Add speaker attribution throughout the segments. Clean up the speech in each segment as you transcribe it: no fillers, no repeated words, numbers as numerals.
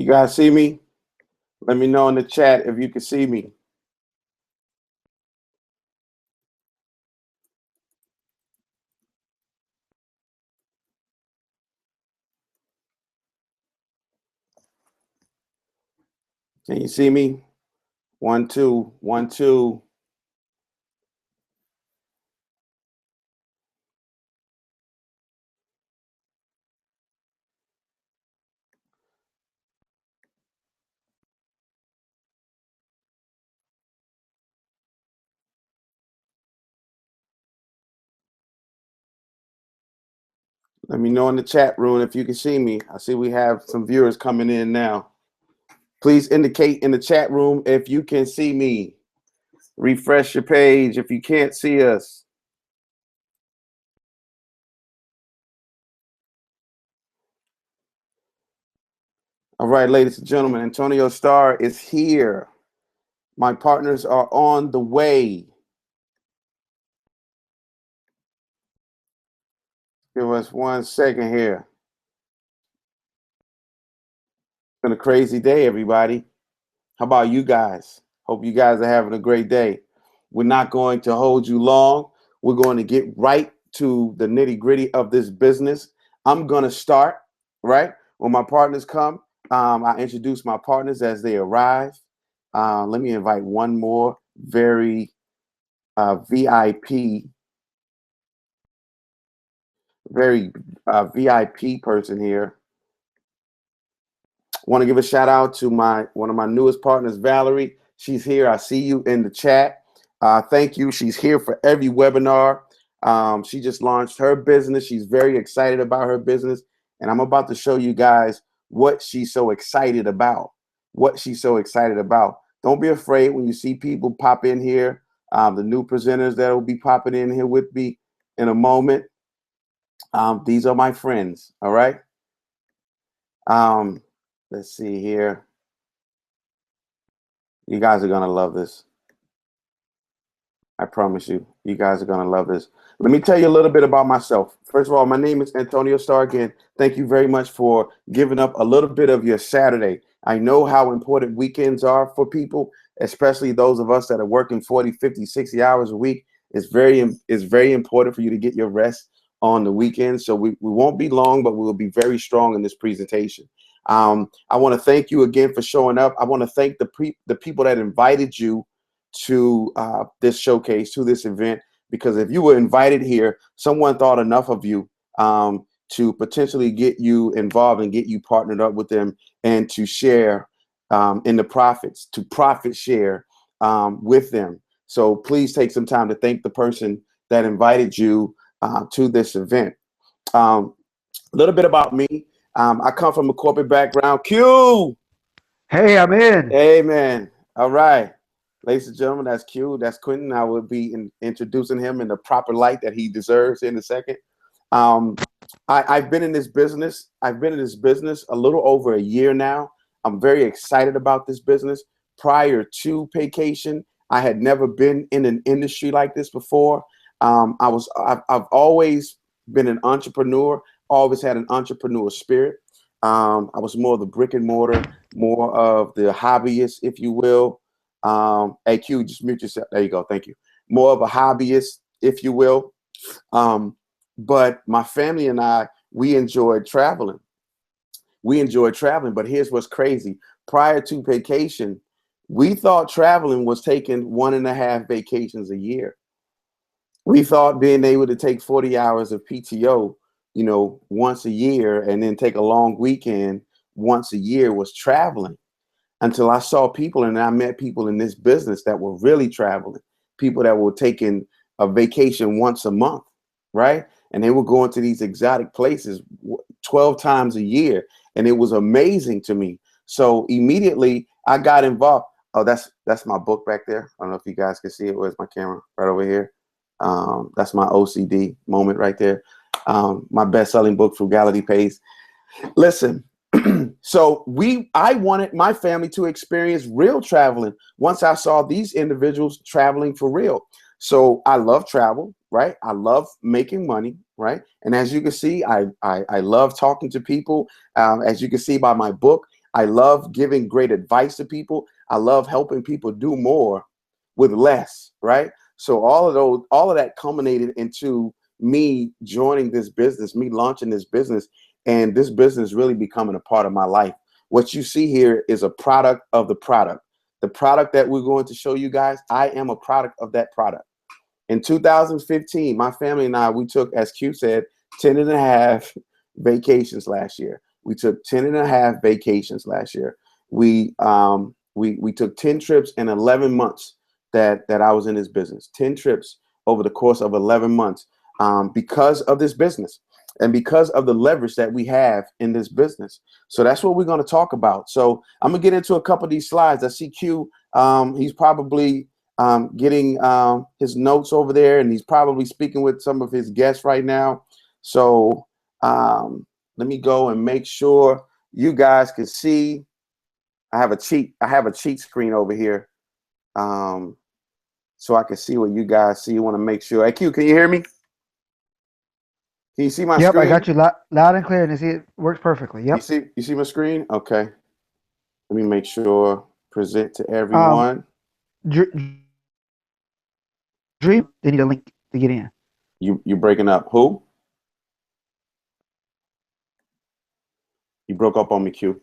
Speaker 1: You guys see me? Let me know in the chat if you can see me. Can you see me? 1, 2, 1, 2. Let me know in the chat room if you can see me. I see we have some viewers coming in now. Please indicate in the chat room if you can see me. Refresh your page if you can't see us. All right, ladies and gentlemen, Antonio Starr is here. My partners are on the way. Give us 1 second here. It's been a crazy day, everybody. How about you guys? Hope you guys are having a great day. We're not going to hold you long. We're going to get right to the nitty-gritty of this business. I'm going to start, right? When my partners come, I introduce my partners as they arrive. Let me invite one more very VIP, VIP person here. Want to give a shout out to one of my newest partners, Valerie. She's here. I see you in the chat. Thank you. She's here for every webinar. She just launched her business. She's very excited about her business. And I'm about to show you guys what she's so excited about. What she's so excited about. Don't be afraid when you see people pop in here. The new presenters that will be popping in here with me in a moment. These are my friends. All right. Let's see here. You guys are going to love this. I promise you, you guys are going to love this. Let me tell you a little bit about myself. First of all, my name is Antonio Starr. Again, thank you very much for giving up a little bit of your Saturday. I know how important weekends are for people, especially those of us that are working 40, 50, 60 hours a week. It's very important for you to get your rest on the weekend. So we won't be long, but we will be very strong in this presentation. I want to thank you again for showing up. I want to thank the people that invited you to this showcase, to this event, because if you were invited here, someone thought enough of you to potentially get you involved and get you partnered up with them and to share in the profits, to profit share with them. So please take some time to thank the person that invited you to this event. A little bit about me. I come from a corporate background. Q!
Speaker 2: Hey, I'm in.
Speaker 1: Hey, man. All right. Ladies and gentlemen, that's Q. That's Quentin. I will be introducing him in the proper light that he deserves in a second. I've been in this business. I've been in this business a little over a year now. I'm very excited about this business. Prior to Paycation, I had never been in an industry like this before. I've always been an entrepreneur. Always had an entrepreneur spirit. I was more of the brick and mortar, more of the hobbyist, if you will. Hey, Q, just mute yourself. There you go. Thank you. More of a hobbyist, if you will. But my family and I, we enjoyed traveling. But here's what's crazy. Prior to Paycation, we thought traveling was taking 1.5 vacations a year. We thought being able to take 40 hours of PTO, once a year and then take a long weekend once a year was traveling. Until I saw people and I met people in this business that were really traveling, people that were taking a vacation once a month, right? And they were going to these exotic places 12 times a year. And it was amazing to me. So immediately I got involved. Oh, that's my book back there. I don't know if you guys can see it. Where's my camera? Right over here. That's my OCD moment right there. My best-selling book, Frugality Pays. Listen. So I wanted my family to experience real traveling once I saw these individuals traveling for real. So I love travel, right? I love making money, right? And as you can see, I love talking to people. As you can see by my book, I love giving great advice to people. I love helping people do more with less, right? So all of that culminated into me joining this business, me launching this business, and this business really becoming a part of my life. What you see here is a product of the product. The product that we're going to show you guys, I am a product of that product. In 2015, my family and I, we took, as Q said, 10 and a half vacations last year. We took 10 and a half vacations last year. We took 10 trips in 11 months that I was in this business. 10 trips over the course of 11 months because of this business and because of the leverage that we have in this business. So that's what we're going to talk about. So I'm gonna get into a couple of these slides. I see Q. He's probably getting his notes over there, and he's probably speaking with some of his guests right now. So let me go and make sure you guys can see. I have a cheat screen over here, so I can see what you guys see. You want to make sure. Hey, Q, can you hear me? Can you see my
Speaker 2: Yep,
Speaker 1: screen?
Speaker 2: I got you loud and clear, and it works perfectly. Yep.
Speaker 1: You see my screen? Okay. Let me make sure. Present to everyone.
Speaker 2: Dream, they need a link to get in.
Speaker 1: You breaking up? Who? You broke up on me, Q.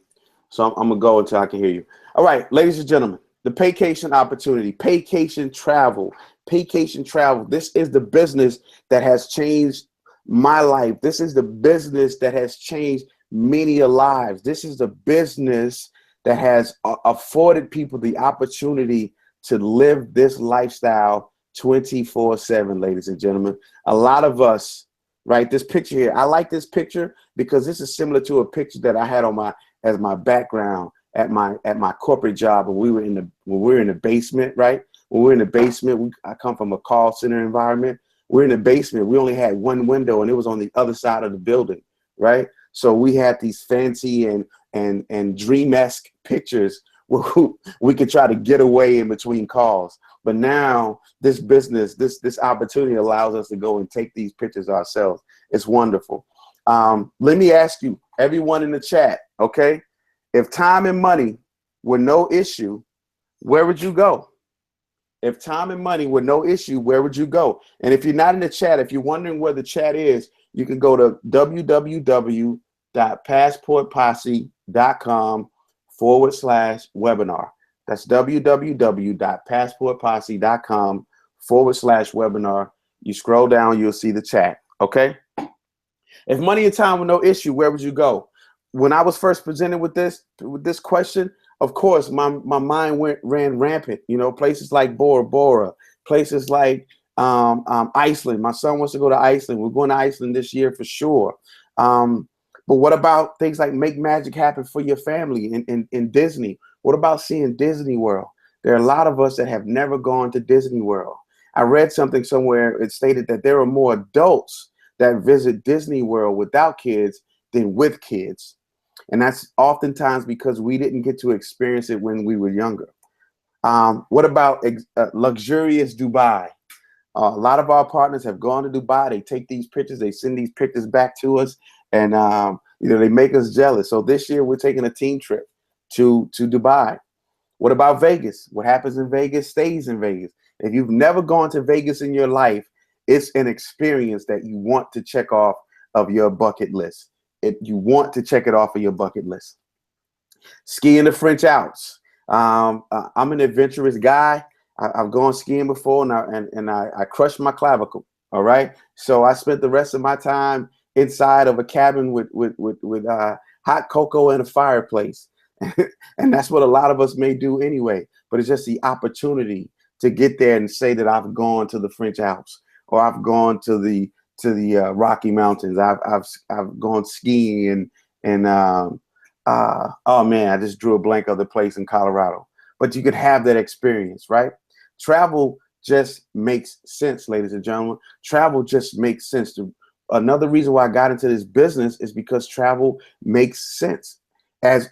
Speaker 1: So I'm gonna go until I can hear you. All right, ladies and gentlemen, the Paycation opportunity, Paycation travel, Paycation travel. This is the business that has changed my life. This is the business that has changed many lives. This is the business that has afforded people the opportunity to live this lifestyle 24/7, ladies and gentlemen. A lot of us, right? This picture here, I like this picture because this is similar to a picture that I had on my background at my corporate job when we were in the basement, right? When we're in the basement, I come from a call center environment. We're in the basement. We only had one window, and it was on the other side of the building, right? So we had these fancy and dream-esque pictures where we could try to get away in between calls. But now this business, this opportunity allows us to go and take these pictures ourselves. It's wonderful. Let me ask you, everyone in the chat, okay? If time and money were no issue, where would you go? If time and money were no issue, where would you go? And if you're not in the chat, if you're wondering where the chat is, you can go to www.passportposse.com/webinar. That's www.passportposse.com/webinar. You scroll down, you'll see the chat, okay? If money and time were no issue, where would you go? When I was first presented with this question, of course, my mind ran rampant. You know, places like Bora Bora, places like Iceland. My son wants to go to Iceland. We're going to Iceland this year for sure. But what about things like make magic happen for your family in Disney? What about seeing Disney World? There are a lot of us that have never gone to Disney World. I read something somewhere. It stated that there are more adults that visit Disney World without kids than with kids. And that's oftentimes because we didn't get to experience it when we were younger. What about luxurious Dubai? A lot of our partners have gone to Dubai. They take these pictures, they send these pictures back to us, and they make us jealous. So this year we're taking a team trip to Dubai. What about Vegas? What happens in Vegas stays in Vegas. If you've never gone to Vegas in your life, it's an experience that you want to check off of your bucket list. You want to check it off of your bucket list. Skiing the French Alps. I'm an adventurous guy. I've gone skiing before, and I crushed my clavicle. All right, so I spent the rest of my time inside of a cabin with hot cocoa and a fireplace, and that's what a lot of us may do anyway. But it's just the opportunity to get there and say that I've gone to the French Alps or I've gone to the Rocky Mountains. I've gone skiing and oh man, I just drew a blank of the place in Colorado. But you could have that experience, right? Travel just makes sense, ladies and gentlemen. Travel just makes sense. Another reason why I got into this business is because travel makes sense.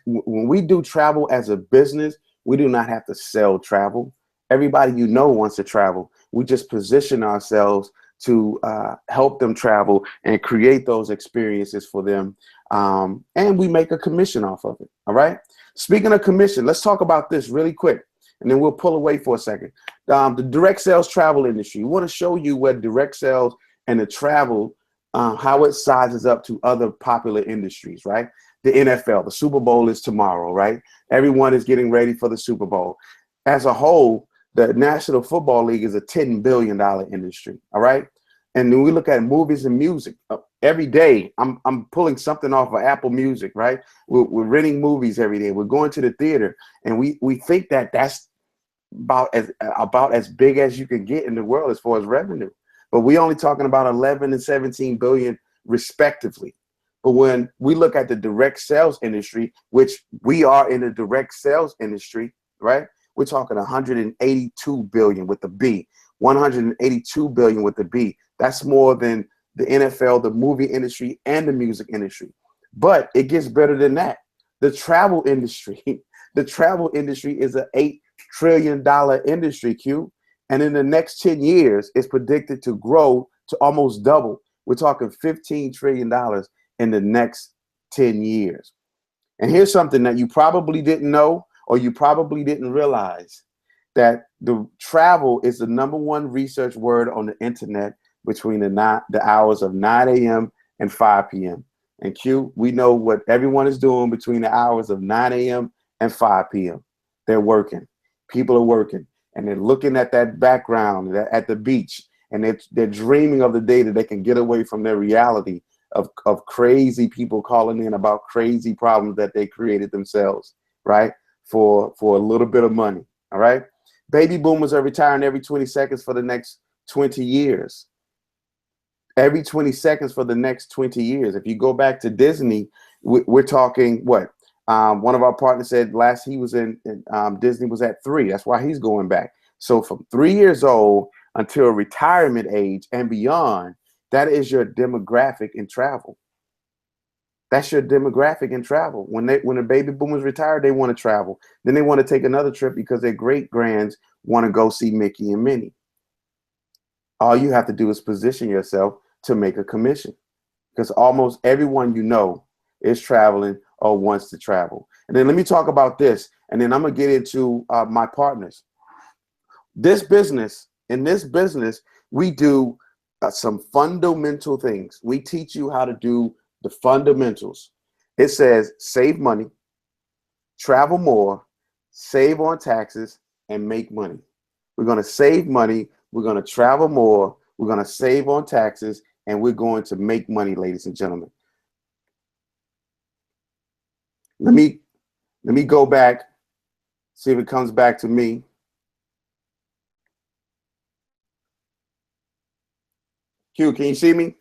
Speaker 1: When we do travel as a business, we do not have to sell travel. Everybody you know wants to travel. We just position ourselves to help them travel and create those experiences for them and we make a commission off of it. All right. Speaking of commission, let's talk about this really quick, and then we'll pull away for a second. The direct sales travel industry. We want to show you where direct sales and the travel, how it sizes up to other popular industries, right? The NFL, the Super Bowl is tomorrow, right? Everyone is getting ready for the Super Bowl. As a whole, the National Football League is a $10 billion industry, all right? And then we look at movies and music. Every day, I'm pulling something off of Apple Music, right? We're renting movies every day. We're going to the theater, and we think that that's about as big as you can get in the world as far as revenue. But we only talking about 11 and 17 billion respectively. But when we look at the direct sales industry, which we are in the direct sales industry, right? We're talking 182 billion with the B, 182 billion with the B. That's more than the NFL, the movie industry, and the music industry. But it gets better than that. The travel industry, the travel industry is an $8 trillion industry, Q. And in the next 10 years, it's predicted to grow to almost double. We're talking $15 trillion in the next 10 years. And here's something that you probably didn't know, or you probably didn't realize, that the travel is the #1 research word on the internet between the hours of 9 a.m. and 5 p.m. And Q, we know what everyone is doing between the hours of 9 a.m. and 5 p.m. They're working. People are working, and they're looking at that background at the beach, and they're dreaming of the day that they can get away from their reality of crazy people calling in about crazy problems that they created themselves, right? For a little bit of money, all right? Baby boomers are retiring every 20 seconds for the next 20 years. Every 20 seconds for the next 20 years. If you go back to Disney, we're talking what? One of our partners said last he was in Disney was at 3. That's why he's going back. So from 3 years old until retirement age and beyond, that is your demographic in travel. That's your demographic in travel. When the baby boomers retire, they want to travel. Then they want to take another trip because their great grands want to go see Mickey and Minnie. All you have to do is position yourself to make a commission, because almost everyone you know is traveling or wants to travel. And then let me talk about this, and then I'm gonna get into my partners. In this business, we do some fundamental things. We teach you how to do the fundamentals. It says save money, travel more, save on taxes, and make money. We're going to save money, we're going to travel more, we're going to save on taxes, and we're going to make money, ladies and gentlemen. Let me go back, see if it comes back to me. Q, can you see me?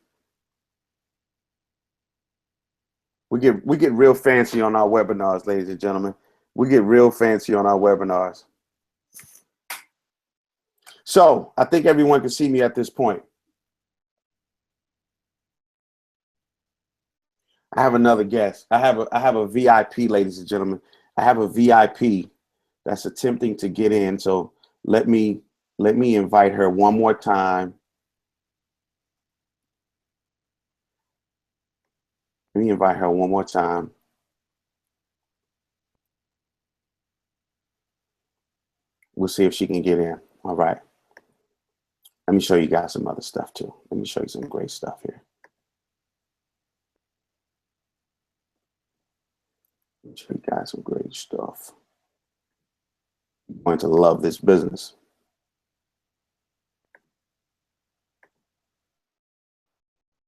Speaker 1: We get real fancy on our webinars, ladies and gentlemen. We get real fancy on our webinars. So I think everyone can see me at this point. I have another guest. I have a VIP, ladies and gentlemen. I have a VIP that's attempting to get in. So let me invite her one more time. Let me invite her one more time. We'll see if she can get in. All right. Let me show you guys some other stuff too. Let me show you some great stuff here. Let me show you guys some great stuff. You're going to love this business.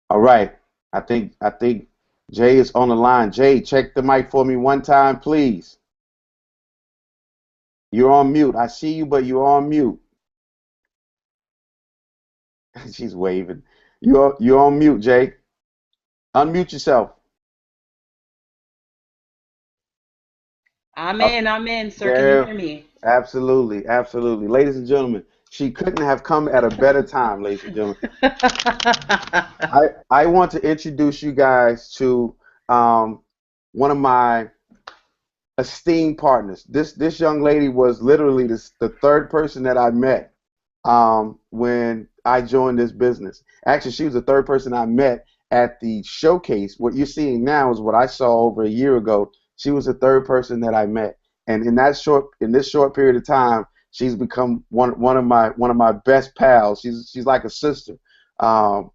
Speaker 1: All right. I think Jay is on the line. Jay, check the mic for me one time, please. You're on mute. I see you, but you're on mute. She's waving. You're on mute, Jay. Unmute yourself.
Speaker 3: I'm in, sir. Can you hear me?
Speaker 1: Absolutely, absolutely. Ladies and gentlemen, she couldn't have come at a better time, ladies and gentlemen. I want to introduce you guys to one of my esteemed partners. This young lady was literally the third person that I met when I joined this business. Actually, she was the third person I met at the showcase, what you're seeing now is what I saw over a year ago. She was the third person that I met, and in this short period of time, she's become one of my best pals. She's like a sister.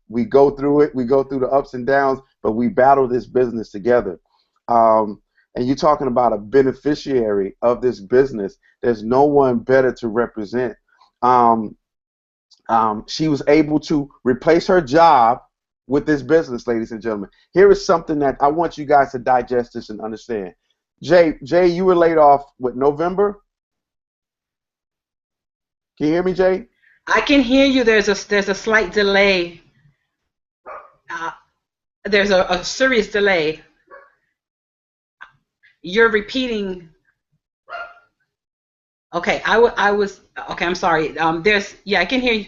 Speaker 1: We go through it. We go through the ups and downs, but we battle this business together. And you're talking about a beneficiary of this business. There's no one better to represent. She was able to replace her job with this business, ladies and gentlemen. Here is something that I want you guys to digest this and understand. Jay, you were laid off with November. Can you hear me, Jay?
Speaker 3: I can hear you. There's a slight delay. There's a serious delay. You're repeating. Okay, I was okay. I'm sorry. I can hear you.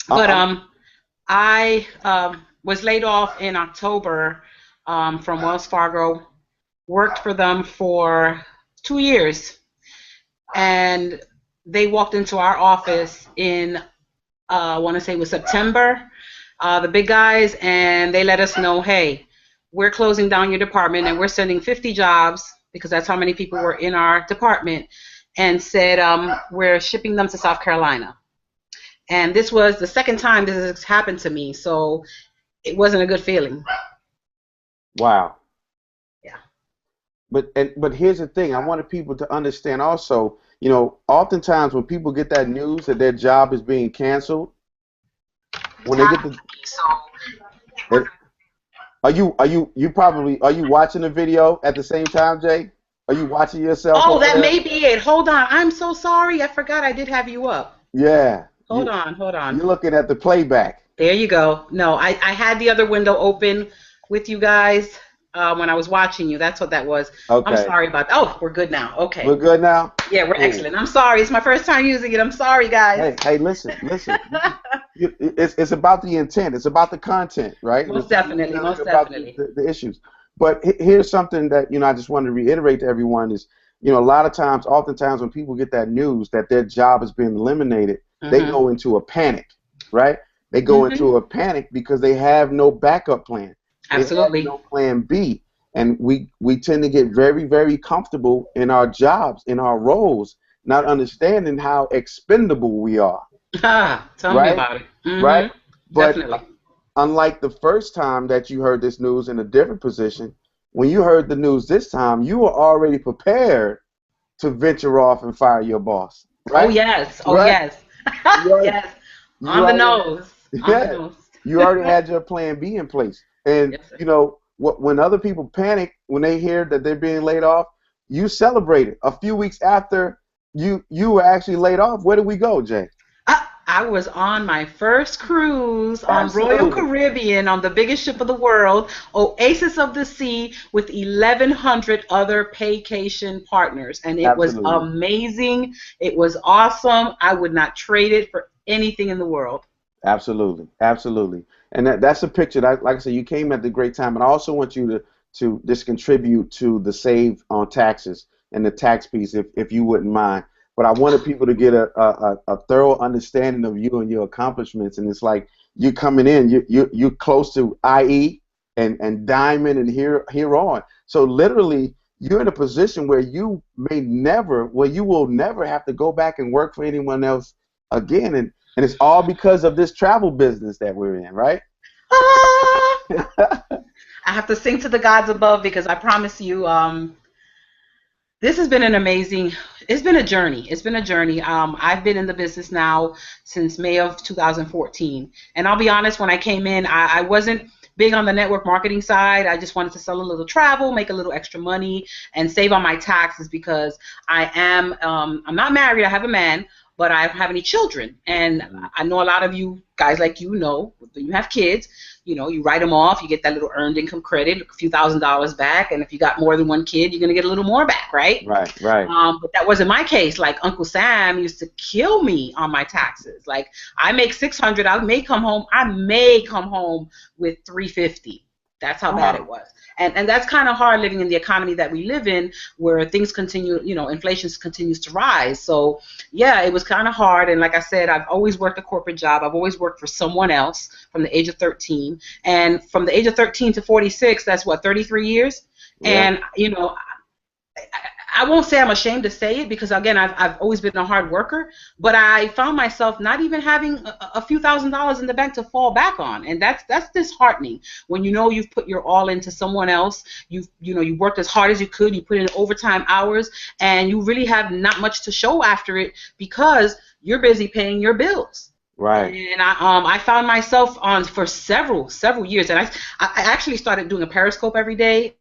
Speaker 3: But I was laid off in October from Wells Fargo. Worked for them for 2 years, and they walked into our office in I want to say it was September. The big guys, and they let us know, hey, we're closing down your department, and we're sending 50 jobs because that's how many people were in our department, and said we're shipping them to South Carolina. And this was the second time this has happened to me, so it wasn't a good feeling.
Speaker 1: Wow.
Speaker 3: Yeah.
Speaker 1: But here's the thing. I wanted people to understand also, you know, oftentimes when people get that news that their job is being canceled, when they get the Are you watching the video at the same time, Jay? Are you watching yourself?
Speaker 3: Oh, that may be it. Hold on. I'm so sorry. I forgot I did have you up.
Speaker 1: Yeah.
Speaker 3: Hold on.
Speaker 1: You're looking at the playback.
Speaker 3: There you go. No, I had the other window open with you guys when I was watching you. That's what that was.
Speaker 1: Okay.
Speaker 3: I'm sorry about that. Oh, we're good now. Okay.
Speaker 1: We're good now?
Speaker 3: Yeah, we're excellent. I'm sorry. It's my first time using it. I'm sorry, guys.
Speaker 1: Hey, listen. It's about the intent. It's about the content, right?
Speaker 3: Most definitely.
Speaker 1: The issues. But here's something that, you know, I just wanted to reiterate to everyone is, you know, oftentimes when people get that news that their job is being eliminated, they go into a panic, right? They go into a panic because they have no backup plan.
Speaker 3: Absolutely.
Speaker 1: They have no plan B. And we tend to get very, very comfortable in our jobs, in our roles, not understanding how expendable we are.
Speaker 3: Tell me about it.
Speaker 1: Right? But
Speaker 3: definitely.
Speaker 1: Unlike the first time that you heard this news in a different position, when you heard the news this time, you were already prepared to venture off and fire your boss. Right?
Speaker 3: Oh, yes. Oh,
Speaker 1: right?
Speaker 3: Yes. Yes. On the nose.
Speaker 1: You already had your plan B in place. And,
Speaker 3: yes,
Speaker 1: you know, when other people panic, when they hear that they're being laid off, you celebrated. A few weeks after you were actually laid off, where did we go, Jay?
Speaker 3: I was on my first cruise on
Speaker 1: Absolutely.
Speaker 3: Royal Caribbean on the biggest ship of the world, Oasis of the Sea, with 1,100 other vacation partners. And it was amazing. It was awesome. I would not trade it for anything in the world.
Speaker 1: Absolutely. And that's a picture that, like I said, you came at the great time. And I also want you to just contribute to the save on taxes and the tax piece, if you wouldn't mind. But I wanted people to get a thorough understanding of you and your accomplishments. And it's like you coming in, you're close to IE and Diamond and here on. So literally, you're in a position where you will never have to go back and work for anyone else again. And it's all because of this travel business that we're in, right?
Speaker 3: I have to sing to the gods above because I promise you, this has been it's been a journey. It's been a journey. I've been in the business now since May of 2014. And I'll be honest, when I came in, I wasn't big on the network marketing side. I just wanted to sell a little travel, make a little extra money, and save on my taxes because I'm not married. I have a man, but I don't have any children. And I know a lot of you guys like you have kids. You know, you write them off, you get that little earned income credit, a few $1,000s back, and if you got more than one kid, you're going to get a little more back, right?
Speaker 1: Right.
Speaker 3: But that wasn't my case. Like Uncle Sam used to kill me on my taxes. Like I make $600, I may come home with $350. That's how bad it was. And that's kind of hard living in the economy that we live in, where things continue, you know, inflation continues to rise. So yeah, it was kind of hard. And like I said, I've always worked a corporate job. I've always worked for someone else from the age of 13. And from the age of 13 to 46, that's what, 33 years? Yeah. And, you know, I won't say I'm ashamed to say it, because again, I've always been a hard worker, but I found myself not even having a few $1,000s in the bank to fall back on, and that's disheartening when you know you've put your all into someone else. You worked as hard as you could, you put in overtime hours, and you really have not much to show after it because you're busy paying your bills.
Speaker 1: Right.
Speaker 3: And I found myself on for several years, and I actually started doing a Periscope every day,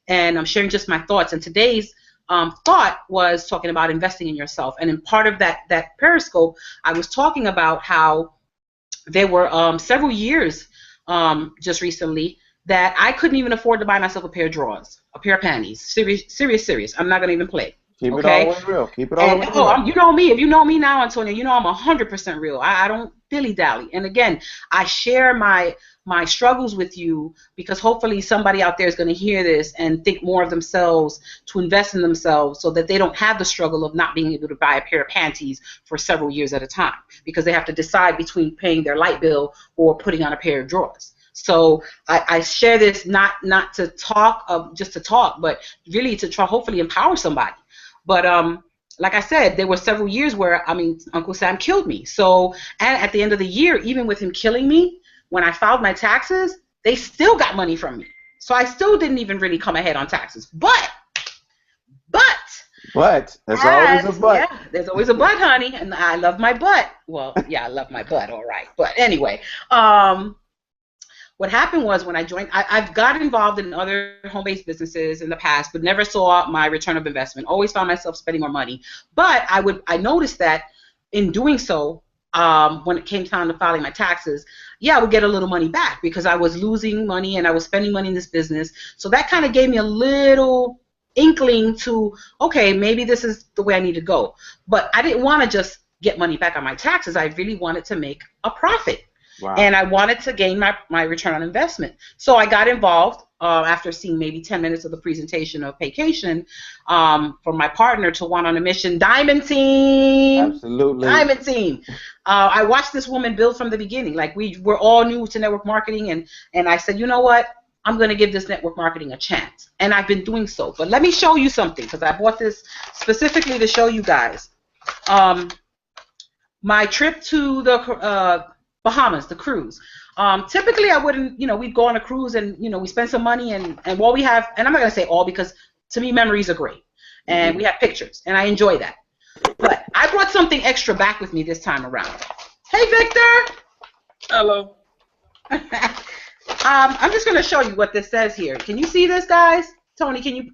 Speaker 3: and I'm sharing just my thoughts. And today's thought was talking about investing in yourself. And in part of that Periscope, I was talking about how there were several years just recently that I couldn't even afford to buy myself a pair of drawers, a pair of panties. Serious. I'm not going to even play.
Speaker 1: Keep it all the way real. Keep it all the way real.
Speaker 3: You know me. If you know me now, Antonio, you know I'm 100% real. I don't dilly-dally. And again, I share my struggles with you because hopefully somebody out there is going to hear this and think more of themselves, to invest in themselves so that they don't have the struggle of not being able to buy a pair of panties for several years at a time, because they have to decide between paying their light bill or putting on a pair of drawers. So I share this not to talk, just to talk, but really to try hopefully empower somebody. But like I said, there were several years where, I mean, Uncle Sam killed me. So at the end of the year, even with him killing me, when I filed my taxes, they still got money from me. So I still didn't even really come ahead on taxes. But
Speaker 1: there's always a but.
Speaker 3: Yeah, there's always a but, honey. And I love my butt. Well, yeah, I love my butt, all right. But anyway, what happened was when I joined, I've got involved in other home-based businesses in the past, but never saw my return of investment. Always found myself spending more money. But I noticed that in doing so, when it came time to filing my taxes, yeah, I would get a little money back because I was losing money and I was spending money in this business. So that kind of gave me a little inkling to, okay, maybe this is the way I need to go. But I didn't want to just get money back on my taxes. I really wanted to make a profit. Wow. And I wanted to gain my return on investment. So I got involved after seeing maybe 10 minutes of the presentation of Paycation from my partner to One on a Mission. Diamond Team.
Speaker 1: Absolutely.
Speaker 3: Diamond Team. I watched this woman build from the beginning. Like, we were all new to network marketing, and I said, you know what? I'm going to give this network marketing a chance. And I've been doing so. But let me show you something, because I bought this specifically to show you guys. My trip to the Bahamas, the cruise. Typically, I wouldn't, we'd go on a cruise and, we spend some money and what we have, and I'm not going to say all because to me, memories are great. And we have pictures, and I enjoy that. But I brought something extra back with me this time around. Hey, Victor!
Speaker 4: Hello.
Speaker 3: I'm just going to show you what this says here. Can you see this, guys? Tony, can you?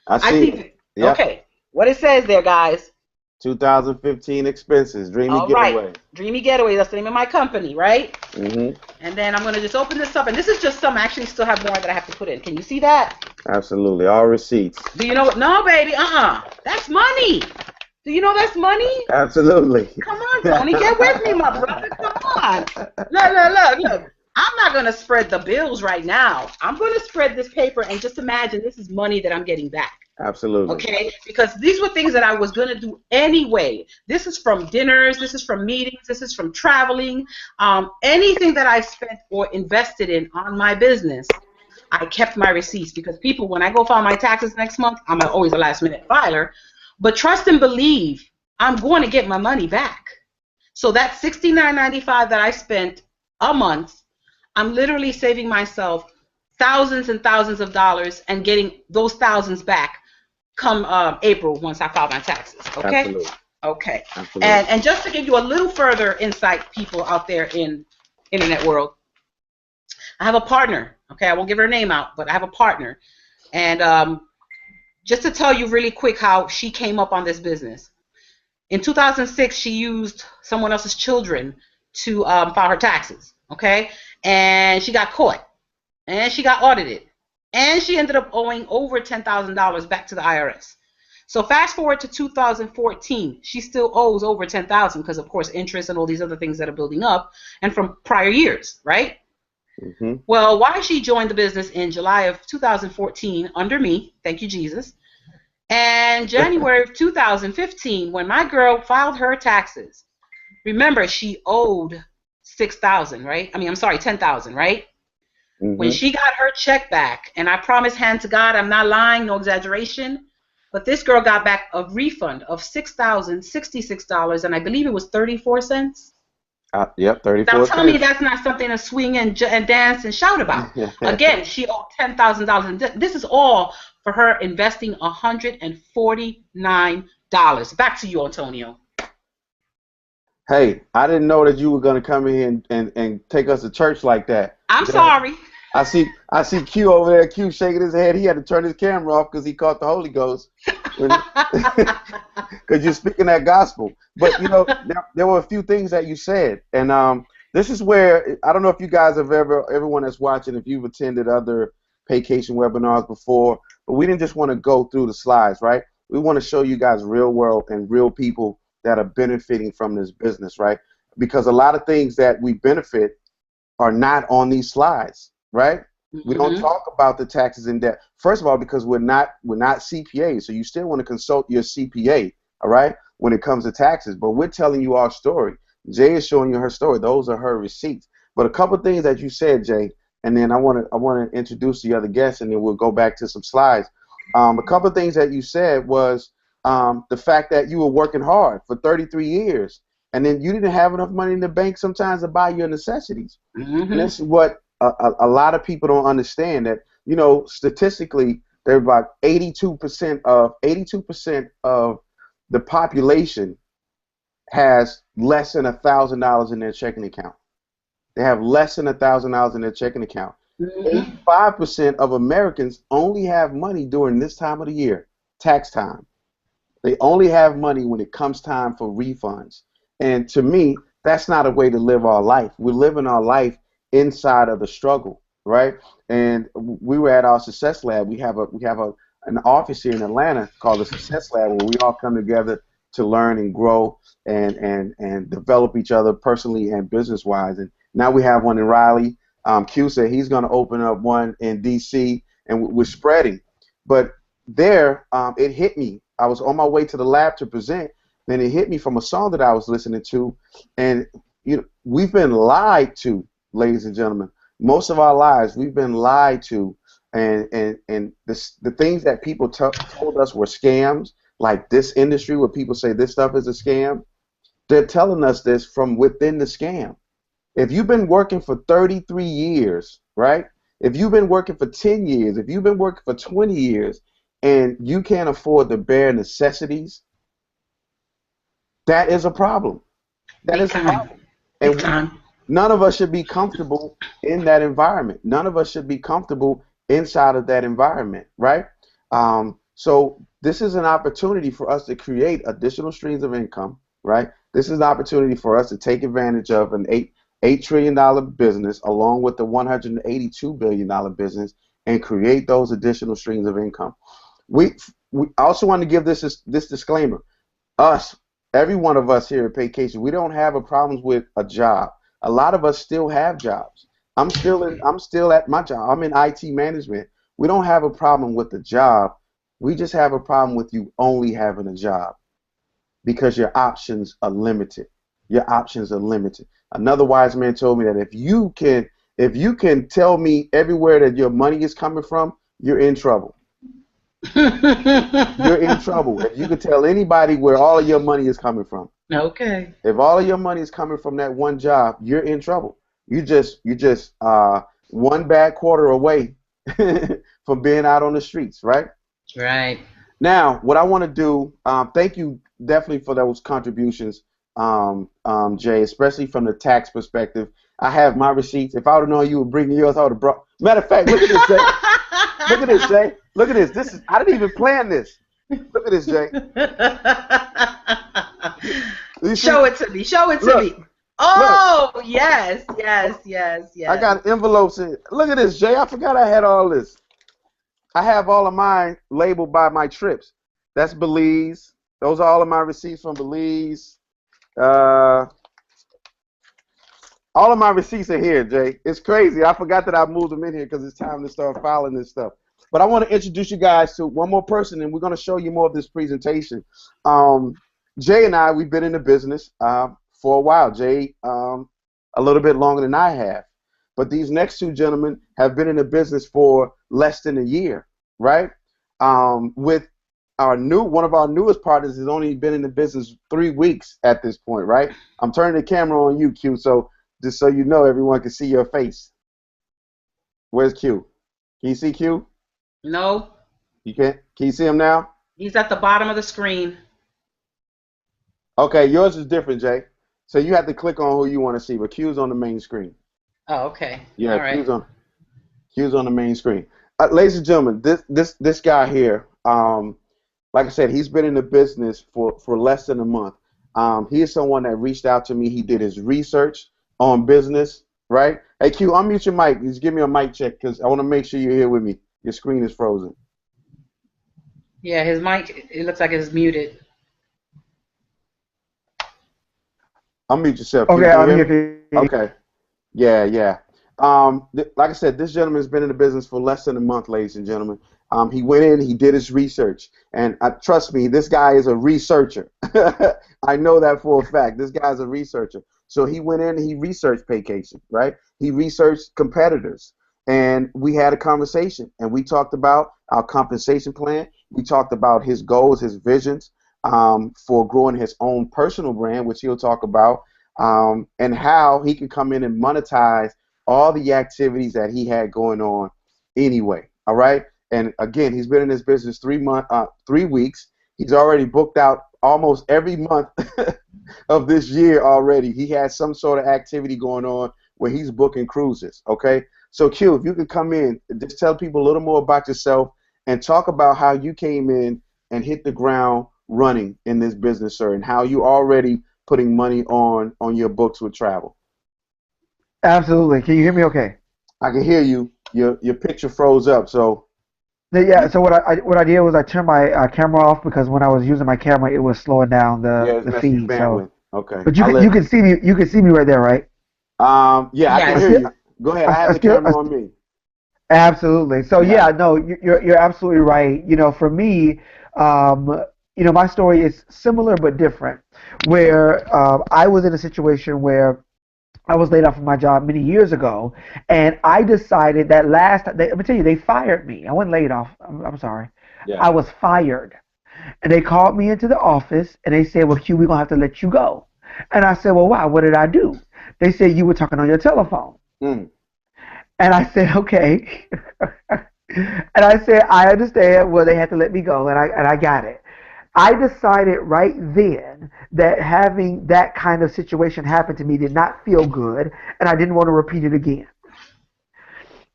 Speaker 1: I see it. Yep.
Speaker 3: Okay. What it says there, guys.
Speaker 1: 2015 expenses, Dreamy Getaway.
Speaker 3: Right. Dreamy Getaway, that's the name of my company, right?
Speaker 1: Mm-hmm.
Speaker 3: And then I'm going to just open this up, and this is just some. I actually still have more that I have to put in. Can you see that?
Speaker 1: Absolutely, all receipts.
Speaker 3: Do you know what? No, baby, that's money. Do you know that's money?
Speaker 1: Absolutely.
Speaker 3: Come on, Tony, get with me, my brother. Come on. Look. I'm not going to spread the bills right now. I'm going to spread this paper, and just imagine this is money that I'm getting back.
Speaker 1: Absolutely.
Speaker 3: Okay, because these were things that I was going to do anyway. This is from dinners, this is from meetings, this is from traveling. Anything that I spent or invested in on my business, I kept my receipts, because people, when I go file my taxes next month, I'm always a last minute filer, but trust and believe, I'm going to get my money back. So that $69.95 that I spent a month, I'm literally saving myself thousands and thousands of dollars and getting those thousands back come April once I file my taxes. Okay?
Speaker 1: Absolutely.
Speaker 3: Okay.
Speaker 1: Absolutely.
Speaker 3: And just to give you a little further insight, people out there in internet world, I have a partner. Okay, I won't give her name out, but I have a partner. And just to tell you really quick how she came up on this business. In 2006, she used someone else's children to file her taxes. Okay? And she got caught. And she got audited. And she ended up owing over $10,000 back to the IRS. So fast forward to 2014, she still owes over $10,000 because, of course, interest and all these other things that are building up, and from prior years, right?
Speaker 1: Mm-hmm.
Speaker 3: Well, YG joined the business in July of 2014 under me. Thank you, Jesus. And January of 2015, when my girl filed her taxes, remember she owed 6,000, right? I mean, I'm sorry, 10,000, right? When
Speaker 1: Mm-hmm.
Speaker 3: she got her check back, and I promise, hand to God, I'm not lying, no exaggeration, but this girl got back a refund of $6,066, and I believe it was 34 cents.
Speaker 1: Yep,
Speaker 3: Now
Speaker 1: 34
Speaker 3: tell me
Speaker 1: cents.
Speaker 3: that's not something to swing and dance and shout about. Again, she owed $10,000, and this is all for her investing $149. Back to you, Antonio.
Speaker 1: Hey, I didn't know that you were gonna come in here and take us to church like that.
Speaker 3: I'm sorry.
Speaker 1: I see Q over there. Q shaking his head. He had to turn his camera off because he caught the Holy Ghost when because you're speaking that gospel. But there were a few things that you said, and this is where I don't know if you guys have everyone that's watching, if you've attended other Paycation webinars before, but we didn't just want to go through the slides, right? We want to show you guys real world and real people that are benefiting from this business, right? Because a lot of things that we benefit are not on these slides, right? We don't
Speaker 3: Mm-hmm.
Speaker 1: talk about the taxes in debt. First of all, because we're not CPAs, so you still want to consult your CPA, all right, when it comes to taxes. But we're telling you our story. Jay is showing you her story. Those are her receipts. But a couple of things that you said, Jay, and then I want to introduce the other guests, and then we'll go back to some slides. A couple of things that you said was the fact that you were working hard for 33 years, and then you didn't have enough money in the bank sometimes to buy your necessities.
Speaker 3: Mm-hmm.
Speaker 1: And this is what a lot of people don't understand, that statistically there's about 82% of the population has less than $1,000 in their checking account. They have less than $1,000 in their checking account.
Speaker 3: Mm-hmm.
Speaker 1: 85% of Americans only have money during this time of the year, tax time. They only have money when it comes time for refunds. And to me, that's not a way to live our life. We're living our life inside of the struggle, right? And we were at our Success Lab. We have an office here in Atlanta called the Success Lab, where we all come together to learn and grow and develop each other personally and business wise. And now we have one in Raleigh. Q said he's going to open up one in DC, and we're spreading. But there, it hit me. I was on my way to the lab to present, and it hit me from a song that I was listening to. And we've been lied to, ladies and gentlemen. Most of our lives, we've been lied to, and the things that people told us were scams, like this industry where people say this stuff is a scam. They're telling us this from within the scam. If you've been working for 33 years, right? If you've been working for 10 years, if you've been working for 20 years, and you can't afford the bare necessities, that is a problem. That is a problem.
Speaker 3: Big time.
Speaker 1: None of us should be comfortable in that environment. None of us should be comfortable inside of that environment, right? So this is an opportunity for us to create additional streams of income, right? This is an opportunity for us to take advantage of an $8 trillion business along with the $182 billion business and create those additional streams of income. We also want to give this disclaimer. Every one of us here at Paycation, we don't have a problem with a job. A lot of us still have jobs. I'm still at my job. I'm in IT management. We don't have a problem with the job. We just have a problem with you only having a job because your options are limited. Your options are limited. Another wise man told me that if you can tell me everywhere that your money is coming from, you're in trouble. You're in trouble if you could tell anybody where all of your money is coming from.
Speaker 3: Okay.
Speaker 1: If all of your money is coming from that one job, you're in trouble. You just one bad quarter away from being out on the streets, right?
Speaker 3: Right.
Speaker 1: Now, what I want to do, thank you definitely for those contributions, Jay, especially from the tax perspective. I have my receipts. If I would have known you would bring yours, I would have brought. Matter of fact, look at this, Jay. Look at this, Jay. Look at this. I didn't even plan this. Look at this, Jay.
Speaker 3: Show it to me. Show it to me. Oh, look. Yes.
Speaker 1: I got envelopes in. Look at this, Jay. I forgot I had all this. I have all of mine labeled by my trips. That's Belize. Those are all of my receipts from Belize. All of my receipts are here, Jay. It's crazy. I forgot that I moved them in here because it's time to start filing this stuff. But I want to introduce you guys to one more person, and we're going to show you more of this presentation. Jay and I, we've been in the business for a while. Jay, a little bit longer than I have. But these next two gentlemen have been in the business for less than a year, right? With one of our newest partners has only been in the business 3 weeks at this point, right? I'm turning the camera on you, Q, so just so you know, everyone can see your face. Where's Q? Can you see Q?
Speaker 3: No.
Speaker 1: You can't? Can you see him now?
Speaker 3: He's at the bottom of the screen.
Speaker 1: Okay, yours is different, Jay. So you have to click on who you want to see, but Q's on the main screen.
Speaker 3: Oh, okay.
Speaker 1: Yeah,
Speaker 3: all right.
Speaker 1: Q's on the main screen. Ladies and gentlemen, this guy here, like I said, he's been in the business for less than a month. He is someone that reached out to me. He did his research on business, right? Hey, Q, unmute your mic. Just give me a mic check because I want to make sure you're here with me. Your screen is frozen.
Speaker 3: Yeah, his mic, it looks like it's muted.
Speaker 1: Unmute yourself.
Speaker 2: Okay, I'm here.
Speaker 1: Okay. Yeah. Like I said, this gentleman's been in the business for less than a month, ladies and gentlemen. He went in, he did his research, and trust me, this guy is a researcher. I know that for a fact. This guy's a researcher. So he went in and he researched Paycation, right? He researched competitors, and we had a conversation, and we talked about our compensation plan. We talked about his goals, his visions for growing his own personal brand, which he'll talk about, and how he could come in and monetize all the activities that he had going on anyway. All right. And again, he's been in this business 3 weeks. He's already booked out almost every month of this year already. He has some sort of activity going on where he's booking cruises. Okay. So Q, if you could come in, just tell people a little more about yourself and talk about how you came in and hit the ground running in this business, sir, and how you already putting money on your books with travel.
Speaker 2: Absolutely. Can you hear me okay?
Speaker 1: I can hear you. Your picture froze up, so.
Speaker 2: Yeah, so what I did was I turned my camera off because when I was using my camera, it was slowing down the feed. So,
Speaker 1: okay.
Speaker 2: But you can see me. You can see me right there, right?
Speaker 1: Yeah, I can hear you. Go ahead. I have the camera on me.
Speaker 2: Absolutely. So yeah, no, you're absolutely right. You know, for me, my story is similar but different. Where I was in a situation where I was laid off from my job many years ago, and I decided that let me tell you, they fired me. I wasn't laid off. I'm sorry. Yeah. I was fired. And they called me into the office, and they said, well, Q, we're going to have to let you go. And I said, well, why? What did I do? They said, you were talking on your telephone. And I said, okay. And I said, I understand. Well, they had to let me go, and I got it. I decided right then that having that kind of situation happen to me did not feel good, and I didn't want to repeat it again.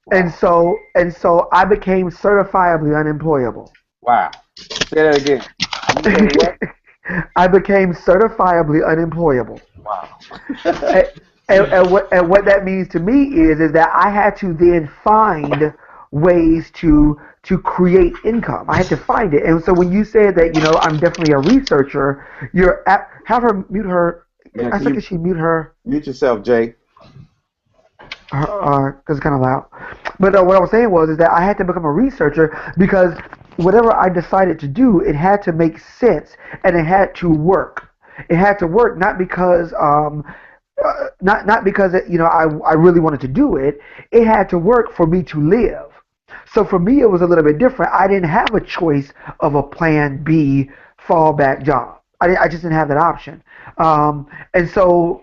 Speaker 2: Wow. And so I became certifiably unemployable.
Speaker 1: Wow. Say that again. You said what?
Speaker 2: I became certifiably unemployable.
Speaker 1: Wow.
Speaker 2: and what that means to me is that I had to then find ways to create income. I had to find it. And so when you said that, I'm definitely a researcher, have her mute her. Yeah, I think she mute her.
Speaker 1: Mute yourself, Jay.
Speaker 2: Because it's kind of loud. But what I was saying is that I had to become a researcher because whatever I decided to do, it had to make sense and it had to work. It had to work not because not because I really wanted to do it. It had to work for me to live. So for me, it was a little bit different. I didn't have a choice of a plan B fallback job. I just didn't have that option. And so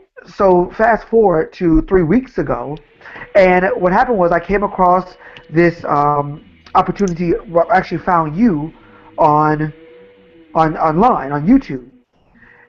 Speaker 2: fast forward to 3 weeks ago, and what happened was I came across this opportunity. I actually found you online on YouTube.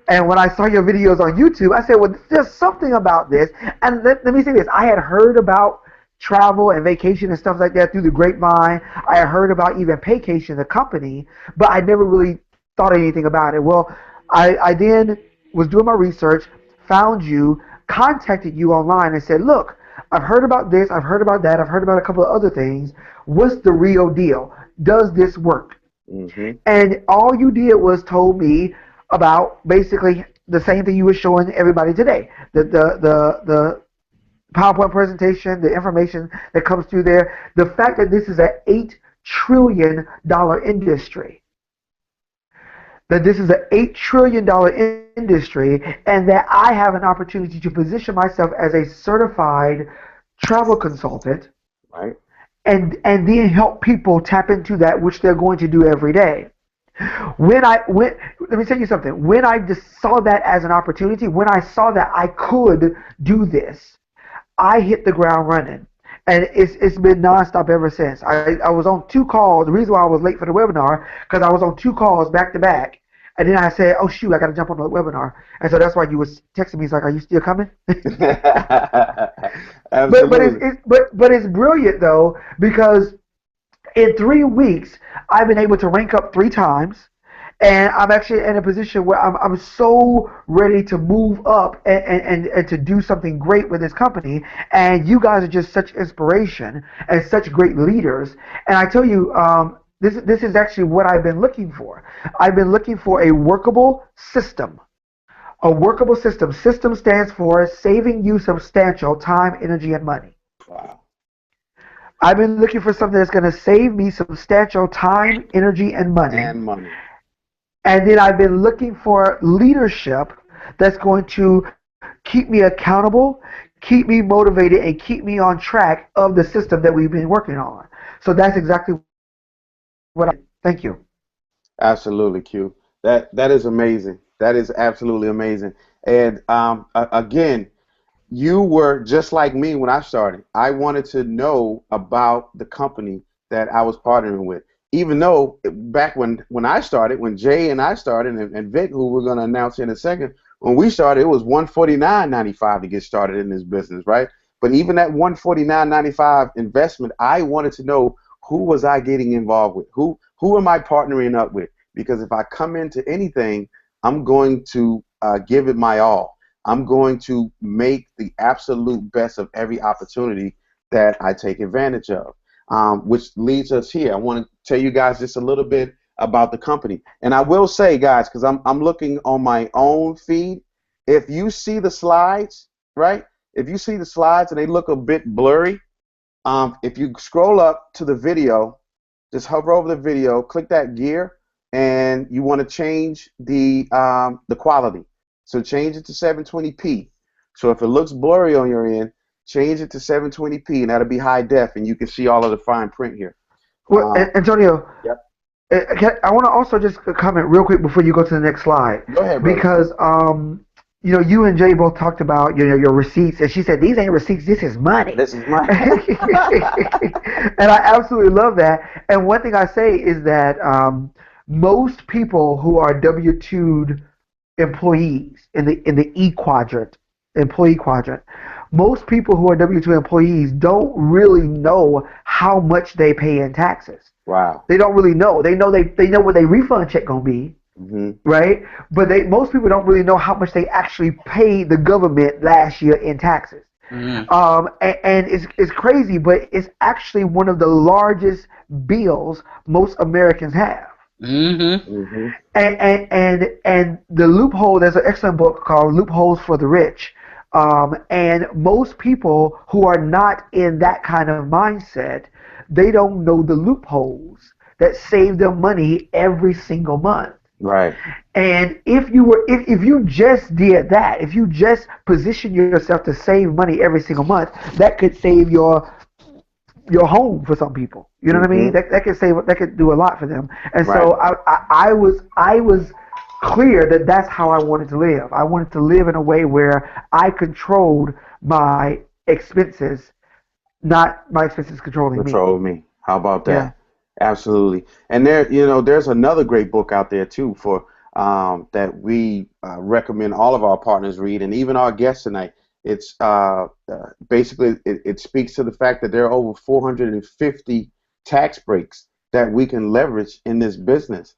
Speaker 2: And when I saw your videos on YouTube, I said, well, there's something about this. And let me say this. I had heard about travel and vacation and stuff like that through the grapevine. I had heard about even Paycation, the company, but I never really thought anything about it. Well, I then was doing my research, found you, contacted you online and said, look, I've heard about this, I've heard about that, I've heard about a couple of other things. What's the real deal? Does this work? Mm-hmm. And all you did was told me about basically the same thing you were showing everybody today. The PowerPoint presentation, the information that comes through there, the fact that this is an $8 trillion industry, that this is an $8 trillion industry, and that I have an opportunity to position myself as a certified travel consultant,
Speaker 1: Right.
Speaker 2: and then help people tap into that which they're going to do every day. Let me tell you something. When I just saw that as an opportunity, when I saw that I could do this, I hit the ground running. And it's been nonstop ever since. I was on 2 calls. The reason why I was late for the webinar, because I was on 2 calls back to back. And then I said, oh, shoot, I got to jump on the webinar. And so that's why you was texting me. It's like, are you still coming?
Speaker 1: Absolutely.
Speaker 2: But it's brilliant, though, because in 3 weeks, I've been able to rank up 3 times. And I'm actually in a position where I'm so ready to move up and to do something great with this company. And you guys are just such inspiration and such great leaders. And I tell you, this is actually what I've been looking for. I've been looking for a workable system. A workable system. System stands for saving you substantial time, energy, and money.
Speaker 1: Wow.
Speaker 2: I've been looking for something that's going to save me substantial time, energy, and money.
Speaker 1: And money.
Speaker 2: And then I've been looking for leadership that's going to keep me accountable, keep me motivated, and keep me on track of the system that we've been working on. So that's exactly what I thank you.
Speaker 1: Absolutely, Q. That is amazing. That is absolutely amazing. And again, you were just like me when I started. I wanted to know about the company that I was partnering with. Even though back when I started, when Jay and I started, and Vic, who we're going to announce in a second, when we started, it was $149.95 to get started in this business, right? But even that $149.95 investment, I wanted to know who was I getting involved with, who am I partnering up with? Because if I come into anything, I'm going to give it my all. I'm going to make the absolute best of every opportunity that I take advantage of. Which leads us here. I want to tell you guys just a little bit about the company. And I will say, guys, because I'm looking on my own feed, if you see the slides, right? If you see the slides and they look a bit blurry, if you scroll up to the video, just hover over the video, click that gear, and you want to change the quality. So change it to 720p. So if it looks blurry on your end, change it to 720p, and that'll be high def, and you can see all of the fine print here.
Speaker 2: Well, Antonio,
Speaker 1: Yep.
Speaker 2: I want to also just comment real quick before you go to the next slide.
Speaker 1: Go ahead, brother.
Speaker 2: Because you and Jay both talked about your receipts, and she said these ain't receipts, this is money.
Speaker 1: This is money.
Speaker 2: And I absolutely love that. And one thing I say is that most people who are W-2'd employees in the E quadrant, employee quadrant, most people who are W-2 employees don't really know how much they pay in taxes.
Speaker 1: Wow.
Speaker 2: They don't really know. They know they know what their refund check gonna be, right? But most people don't really know how much they actually paid the government last year in taxes. And it's crazy, but it's actually one of the largest bills most Americans have. And the loophole. There's an excellent book called Loopholes for the Rich. And most people who are not in that kind of mindset, they don't know the loopholes that save them money every single month.
Speaker 1: Right.
Speaker 2: And if you just did that, if you just position yourself to save money every single month, that could save your home for some people. You know what I mean? That could do a lot for them. And so I was clear that that's how I wanted to live. I wanted to live in a way where I controlled my expenses, not my expenses controlling me.
Speaker 1: Control me. How about that?
Speaker 2: Yeah.
Speaker 1: Absolutely. And there's another great book out there too for that we recommend all of our partners read, and even our guests tonight. It's basically it speaks to the fact that there are over 450 tax breaks that we can leverage in this business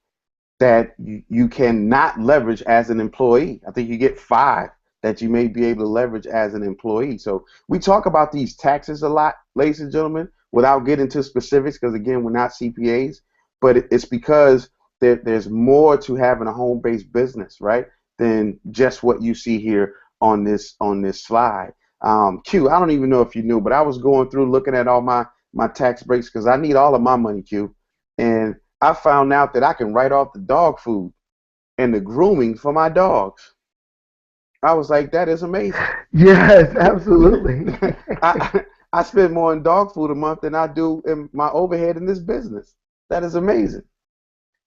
Speaker 1: that you cannot leverage as an employee. I think you get 5 that you may be able to leverage as an employee. So we talk about these taxes a lot, ladies and gentlemen, without getting into specifics, because again, we're not CPAs, but it's because there's more to having a home-based business, right, than just what you see here on this slide. Q, I don't even know if you knew, but I was going through looking at all my tax breaks because I need all of my money, Q. And I found out that I can write off the dog food and the grooming for my dogs. I was like, that is amazing.
Speaker 2: Yes, absolutely.
Speaker 1: I spend more on dog food a month than I do in my overhead in this business. That is amazing.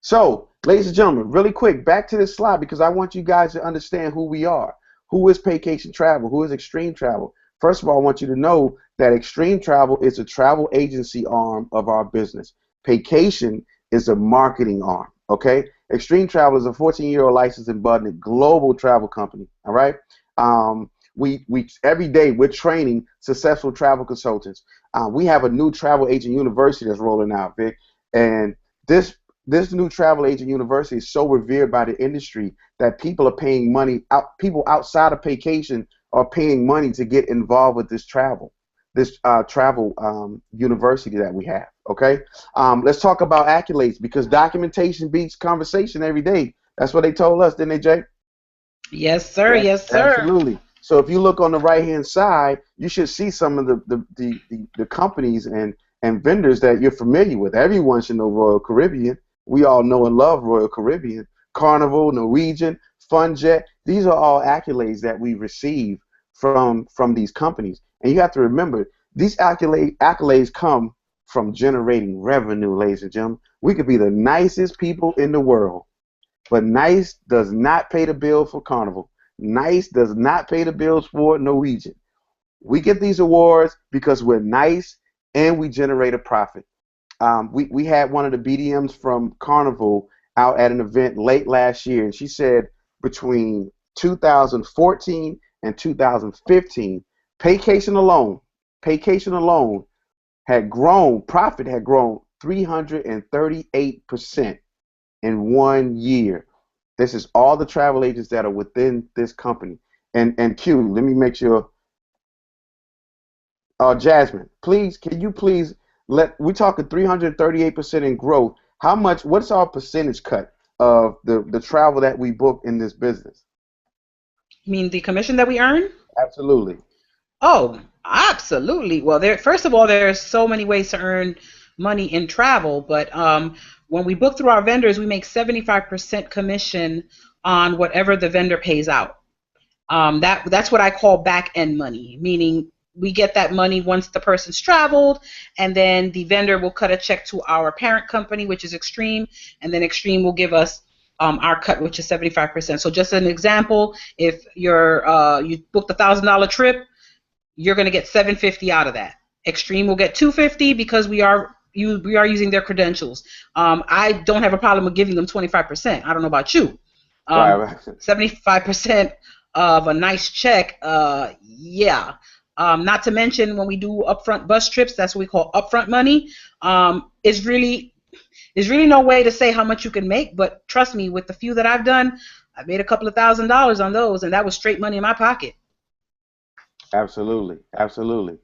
Speaker 1: So, ladies and gentlemen, really quick, back to this slide because I want you guys to understand who we are. Who is Paycation Travel? Who is Extreme Travel? First of all, I want you to know that Extreme Travel is a travel agency arm of our business. Paycation is a marketing arm, okay? Extreme Travel is a 14-year-old licensed and buttoned global travel company, all right? We every day we're training successful travel consultants. We have a new travel agent university that's rolling out, Vic, and this new travel agent university is so revered by the industry that people are paying money out. People outside of Paycation are paying money to get involved with this travel university that we have. Okay, let's talk about accolades because documentation beats conversation every day. That's what they told us, didn't they, Jay?
Speaker 3: Yes, sir. Yes, sir.
Speaker 1: Absolutely. So if you look on the right hand side, you should see some of the companies and vendors that you're familiar with. Everyone should know Royal Caribbean. We all know and love Royal Caribbean, Carnival, Norwegian, FunJet. These are all accolades that we receive from these companies. And you have to remember, these accolades come from generating revenue, ladies and gentlemen. We could be the nicest people in the world, but nice does not pay the bill for Carnival. Nice does not pay the bills for Norwegian. We get these awards because we're nice and we generate a profit. We had one of the BDMs from Carnival out at an event late last year, and she said between 2014 and 2015, Paycation alone had grown, profit had grown 338% in 1 year. This is all the travel agents that are within this company. And Q, let me make sure. Jasmine, please, can you please we're talking 338% in growth. What's our percentage cut of the travel that we book in this business?
Speaker 3: You mean the commission that we earn?
Speaker 1: Absolutely.
Speaker 3: Oh, absolutely. Well, first of all, there's so many ways to earn money in travel, but when we book through our vendors, we make 75% commission on whatever the vendor pays out. That's what I call back end money, meaning we get that money once the person's traveled, and then the vendor will cut a check to our parent company, which is Extreme, and then Extreme will give us our cut, which is 75%. So just an example, if you booked $1,000 trip, you're going to get $750 out of that. Extreme will get $250 because we are using their credentials. I don't have a problem with giving them 25%. I don't know about you.
Speaker 1: Right.
Speaker 3: 75% of a nice check, yeah. Not to mention when we do upfront bus trips, that's what we call upfront money. There's really no way to say how much you can make, but trust me, with the few that I've done, I've made a couple of $1,000s on those, and that was straight money in my pocket.
Speaker 1: Absolutely. Absolutely.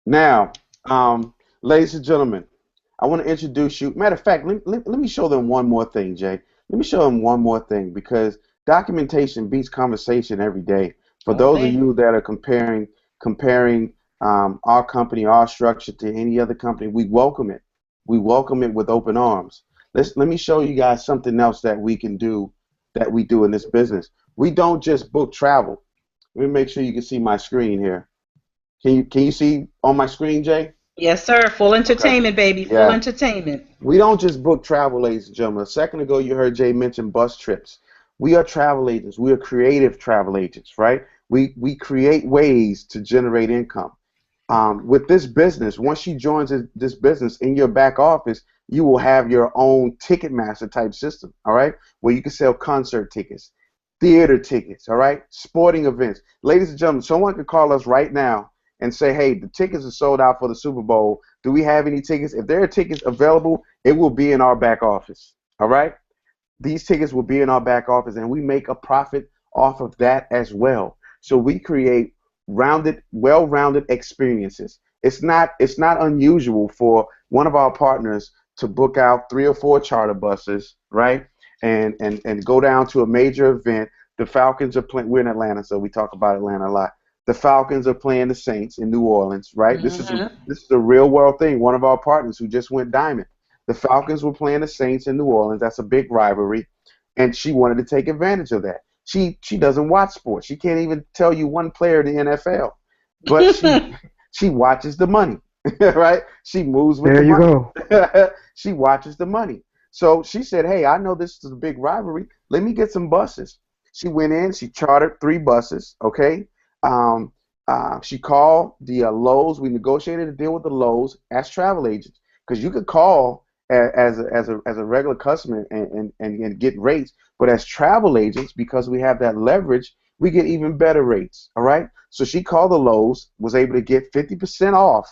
Speaker 1: Now, ladies and gentlemen, I want to introduce you. Matter of fact, let me show them one more thing, Jay. Let me show them one more thing because documentation beats conversation every day. For those of you that are comparing our company, our structure to any other company, we welcome it. We welcome it with open arms. Let me show you guys something else that we can do, that we do in this business. We don't just book travel. Let me make sure you can see my screen here. Can you see on my screen, Jay?
Speaker 3: Yes, sir. Full entertainment,
Speaker 1: Okay.
Speaker 3: baby.
Speaker 1: Yeah.
Speaker 3: Full entertainment.
Speaker 1: We don't just book travel, ladies and gentlemen. A second ago, you heard Jay mention bus trips. We are travel agents. We are creative travel agents, right? We create ways to generate income. With this business, once you join this business in your back office, you will have your own Ticketmaster type system, all right, where you can sell concert tickets, theater tickets, all right, sporting events. Ladies and gentlemen, someone could call us right now and say, hey, the tickets are sold out for the Super Bowl. Do we have any tickets? If there are tickets available, it will be in our back office, all right? These tickets will be in our back office, and we make a profit off of that as well. So we create well-rounded experiences. It's not unusual for one of our partners to book out 3 or 4 charter buses, right, and go down to a major event. The Falcons are playing. We're in Atlanta, so we talk about Atlanta a lot. the Falcons are playing the Saints in New Orleans, right?
Speaker 3: Mhm.
Speaker 1: This is a real world thing. One of our partners who just went diamond. The Falcons were playing the Saints in New Orleans. That's a big rivalry, and she wanted to take advantage of that. She doesn't watch sports. She can't even tell you one player in the NFL, but she watches the money, right? She moves with
Speaker 2: There
Speaker 1: the
Speaker 2: you
Speaker 1: money.
Speaker 2: go.
Speaker 1: She watches the money. So she said, "Hey, I know this is a big rivalry. Let me get some buses." She went in. She chartered 3 buses. Okay. Um, she called the Lowe's. We negotiated a deal with the Lowe's as travel agents because you could call as a regular customer and get rates, but as travel agents, because we have that leverage, we get even better rates. All right. So she called the Lowe's, was able to get 50% off.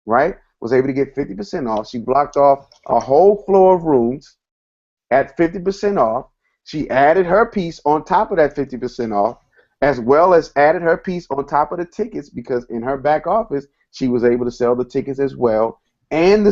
Speaker 1: Right. Was able to get 50% off. She blocked off a whole floor of rooms at 50% off. She added her piece on top of that 50% off, as well as added her piece on top of the tickets because in her back office she was able to sell the tickets as well and the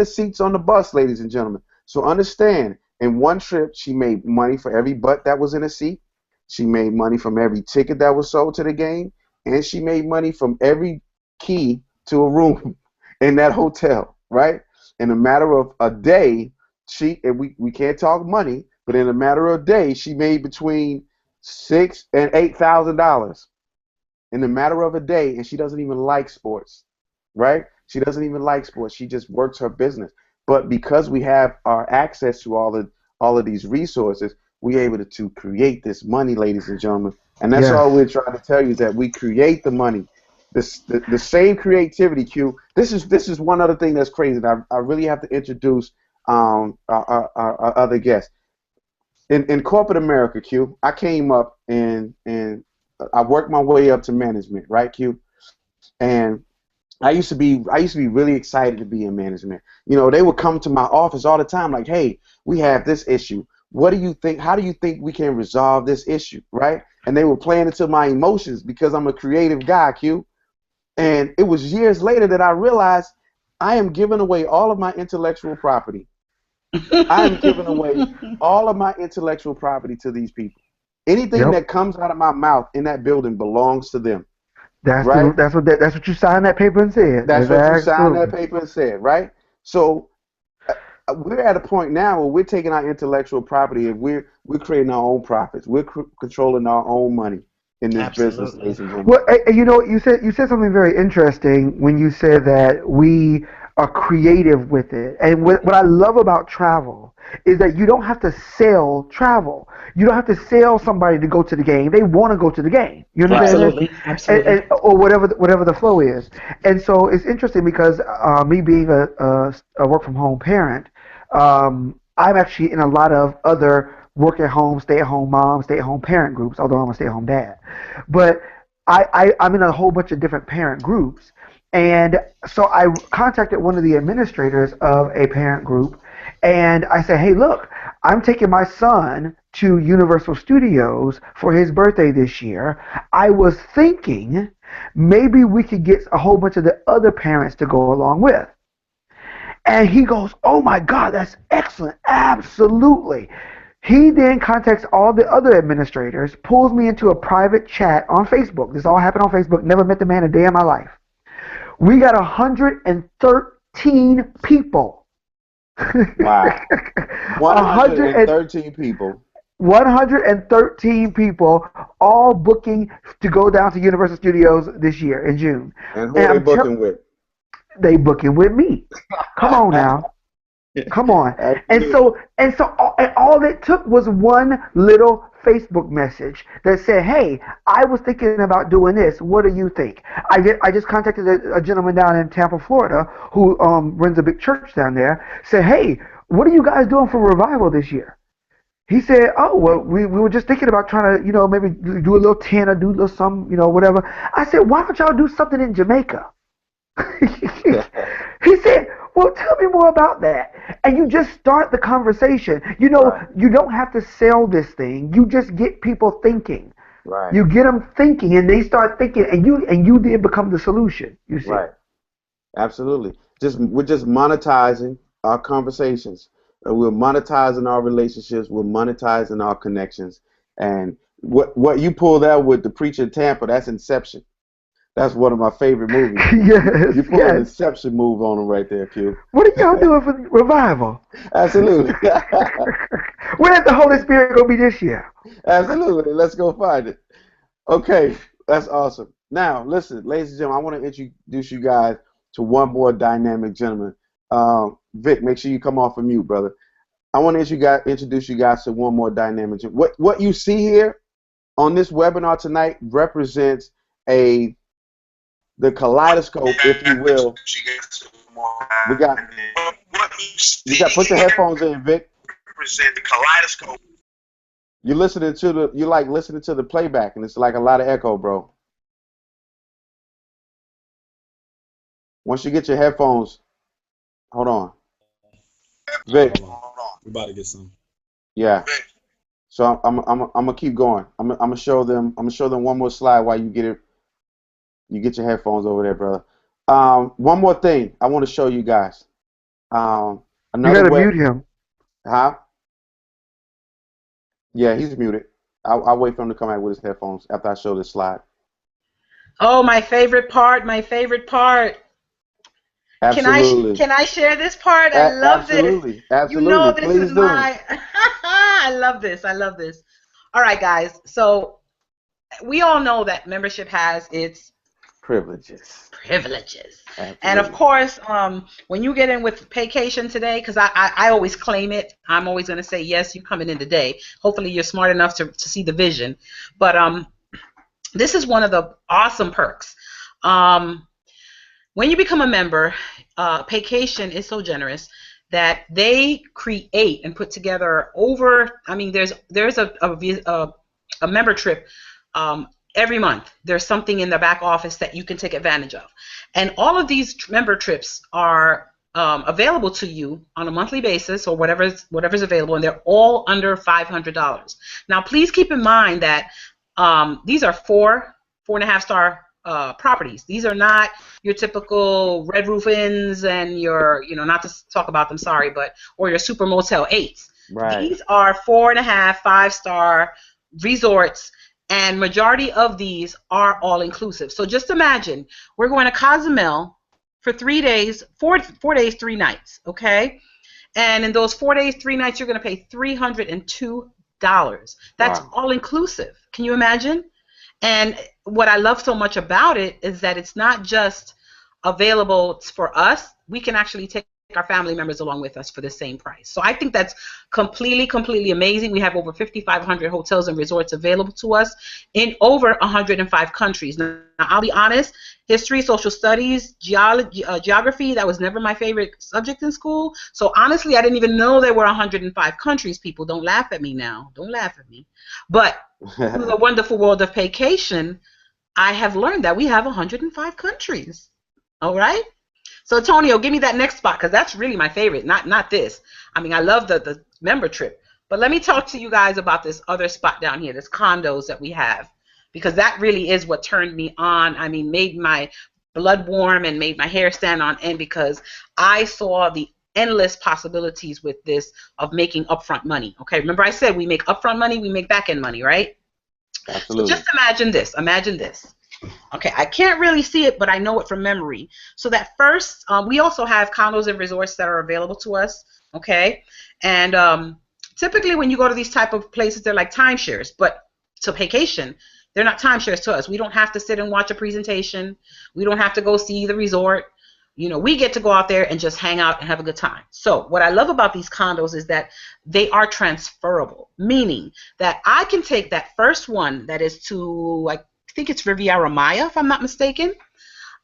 Speaker 1: seats on the bus, ladies and gentlemen. So understand, in one trip she made money for every butt that was in a seat. She made money from every ticket that was sold to the game, and she made money from every key to a room in that hotel, right? In a matter of a day, and we can't talk money, but in a matter of a day, she made between $6,000 and $8,000 in a matter of a day, and she doesn't even like sports, right? She doesn't even like sports. She just works her business. But because we have our access to all of these resources, we're able to create this money, ladies and gentlemen. And that's
Speaker 2: Yes.
Speaker 1: all we're trying to tell you is that we create the money. The same creativity, Q. This is one other thing that's crazy. And I really have to introduce our other guests. In corporate America, Q, I came up and I worked my way up to management, right, Q? And I used to be really excited to be in management. They would come to my office all the time like, "Hey, we have this issue. What do you think? How do you think we can resolve this issue?" Right? And they were playing into my emotions because I'm a creative guy, Q. And it was years later that I realized I am giving away all of my intellectual property. I am giving away all of my intellectual property to these people. Anything
Speaker 2: Yep.
Speaker 1: that comes out of my mouth in that building belongs to them,
Speaker 2: That's
Speaker 1: right?
Speaker 2: the that's what you signed that paper and said.
Speaker 1: That's
Speaker 2: That's
Speaker 1: what you signed that
Speaker 2: absolutely.
Speaker 1: paper and said, right? So we're at a point now where we're taking our intellectual property and we're creating our own profits. We're controlling our own money in this business,
Speaker 3: Absolutely.
Speaker 1: ladies and gentlemen.
Speaker 2: Well, you said something very interesting when you said that we are creative with it. And what I love about travel is that you don't have to sell travel. You don't have to sell somebody to go to the game. They want to go to the game. You understand this?
Speaker 3: Absolutely. Absolutely.
Speaker 2: Or whatever the flow is. And so it's interesting because me being a work from home parent, I'm actually in a lot of other work at home, stay at home mom, stay at home parent groups, although I'm a stay at home dad. But I'm in a whole bunch of different parent groups. And so I contacted one of the administrators of a parent group and I said, "Hey, look, I'm taking my son to Universal Studios for his birthday this year. I was thinking maybe we could get a whole bunch of the other parents to go along with." And he goes, "Oh my God, that's excellent. Absolutely." He then contacts all the other administrators, pulls me into a private chat on Facebook. This all happened on Facebook. Never met the man a day in my life. We got 113 people.
Speaker 1: Wow.
Speaker 2: 100
Speaker 1: 113 people.
Speaker 2: 113 people all booking to go down to Universal Studios this year in June.
Speaker 1: And who
Speaker 2: And
Speaker 1: are they booking with?
Speaker 2: they booking with me. Come on now. Come on. And
Speaker 1: Absolutely.
Speaker 2: all it took was one little Facebook message that said, "Hey, I was thinking about doing this. What do you think?" I just contacted a gentleman down in Tampa, Florida, who runs a big church down there. Said, "Hey, what are you guys doing for revival this year?" He said, "Oh, well, we were just thinking about trying to, maybe do a little tent or do a little some, whatever." I said, "Why don't y'all do something in Jamaica?" He said, "Well, tell me more about that." And you just start the conversation.
Speaker 1: Right,
Speaker 2: You don't have to sell this thing. You just get people thinking.
Speaker 1: right,
Speaker 2: You get them thinking, and they start thinking, and you then become the solution. You see?
Speaker 1: right. Absolutely. We're just monetizing our conversations. We're monetizing our relationships. We're monetizing our connections. And what you pulled out with the preacher in Tampa, that's inception. That's one of my favorite movies.
Speaker 2: Yes,
Speaker 1: You pull an
Speaker 2: yes.
Speaker 1: Inception move on them right there, Q.
Speaker 2: What are y'all doing for the revival?
Speaker 1: Absolutely.
Speaker 2: Where's the Holy Spirit gonna be this year?
Speaker 1: Absolutely. Let's go find it. Okay, that's awesome. Now, listen, ladies and gentlemen, I want to introduce you guys to one more dynamic gentleman. Vic, make sure you come off of mute, brother. I want to introduce you guys to one more dynamic. What you see here on this webinar tonight represents the kaleidoscope, if you will. We got you got put your headphones in, Vic.
Speaker 4: Represent the kaleidoscope.
Speaker 1: You're listening to listening to the playback, and it's like a lot of echo, bro. Once you get your headphones, hold on, Vic.
Speaker 4: Hold on.
Speaker 5: We're about to get some.
Speaker 1: Yeah. So I'm gonna keep going. I'm gonna show them one more slide while you get it. You get your headphones over there, brother. One more thing I want to show you guys.
Speaker 2: You
Speaker 1: Another
Speaker 2: gotta
Speaker 1: way.
Speaker 2: mute him.
Speaker 1: Huh? Yeah, he's muted. I'll wait for him to come out with his headphones after I show this slide.
Speaker 3: Oh, my favorite part. My favorite part.
Speaker 1: Absolutely.
Speaker 3: Can I share this part? I love
Speaker 1: absolutely.
Speaker 3: this.
Speaker 1: Absolutely.
Speaker 3: You know this
Speaker 1: Please
Speaker 3: is
Speaker 1: do.
Speaker 3: my I love this. I love this. All right, guys. So we all know that membership has its
Speaker 1: Privileges.
Speaker 3: And
Speaker 1: Absolutely.
Speaker 3: of course, when you get in with Paycation today, because I always claim it, I'm always going to say, yes, you're coming in today. Hopefully you're smart enough to see the vision. But this is one of the awesome perks. When you become a member, Paycation is so generous that they create and put together there's a member trip every month. There's something in the back office that you can take advantage of. And all of these member trips are available to you on a monthly basis, or whatever's available, and they're all under $500. Now, please keep in mind that these are 4.5 star properties. These are not your typical Red Roof Inns and your, not to talk about them, sorry, or your Super Motel 8s.
Speaker 1: Right.
Speaker 3: These are 4.5, 5-star resorts, and majority of these are all inclusive. So just imagine we're going to Cozumel for 3 days, 4 days, 3 nights, okay? And in those 4 days, 3 nights, you're going to pay $302. That's
Speaker 1: Wow.
Speaker 3: all inclusive. Can you imagine? And what I love so much about it is that it's not just available for us. We can actually take our family members along with us for the same price. So I think that's completely amazing. We have over 5,500 hotels and resorts available to us in over 105 countries. Now, I'll be honest, history, social studies, geography, that was never my favorite subject in school. So honestly, I didn't even know there were 105 countries. People, don't laugh at me now. Don't laugh at me. But through the wonderful world of Paycation, I have learned that we have 105 countries. All right? So, Antonio, give me that next spot, because that's really my favorite, not this. I mean, I love the member trip. But let me talk to you guys about this other spot down here, this condos that we have, because that really is what turned me on. I mean, made my blood warm and made my hair stand on end, because I saw the endless possibilities with this of making upfront money. Okay, remember I said we make upfront money, we make back-end money, right?
Speaker 1: Absolutely.
Speaker 3: So just imagine this. Imagine this. Okay, I can't really see it, but I know it from memory. So that first, we also have condos and resorts that are available to us, okay? And typically when you go to these type of places, they're like timeshares, but to Paycation, they're not timeshares to us. We don't have to sit and watch a presentation. We don't have to go see the resort. We get to go out there and just hang out and have a good time. So what I love about these condos is that they are transferable, meaning that I can take that first one that is to, I think it's Riviera Maya, if I'm not mistaken.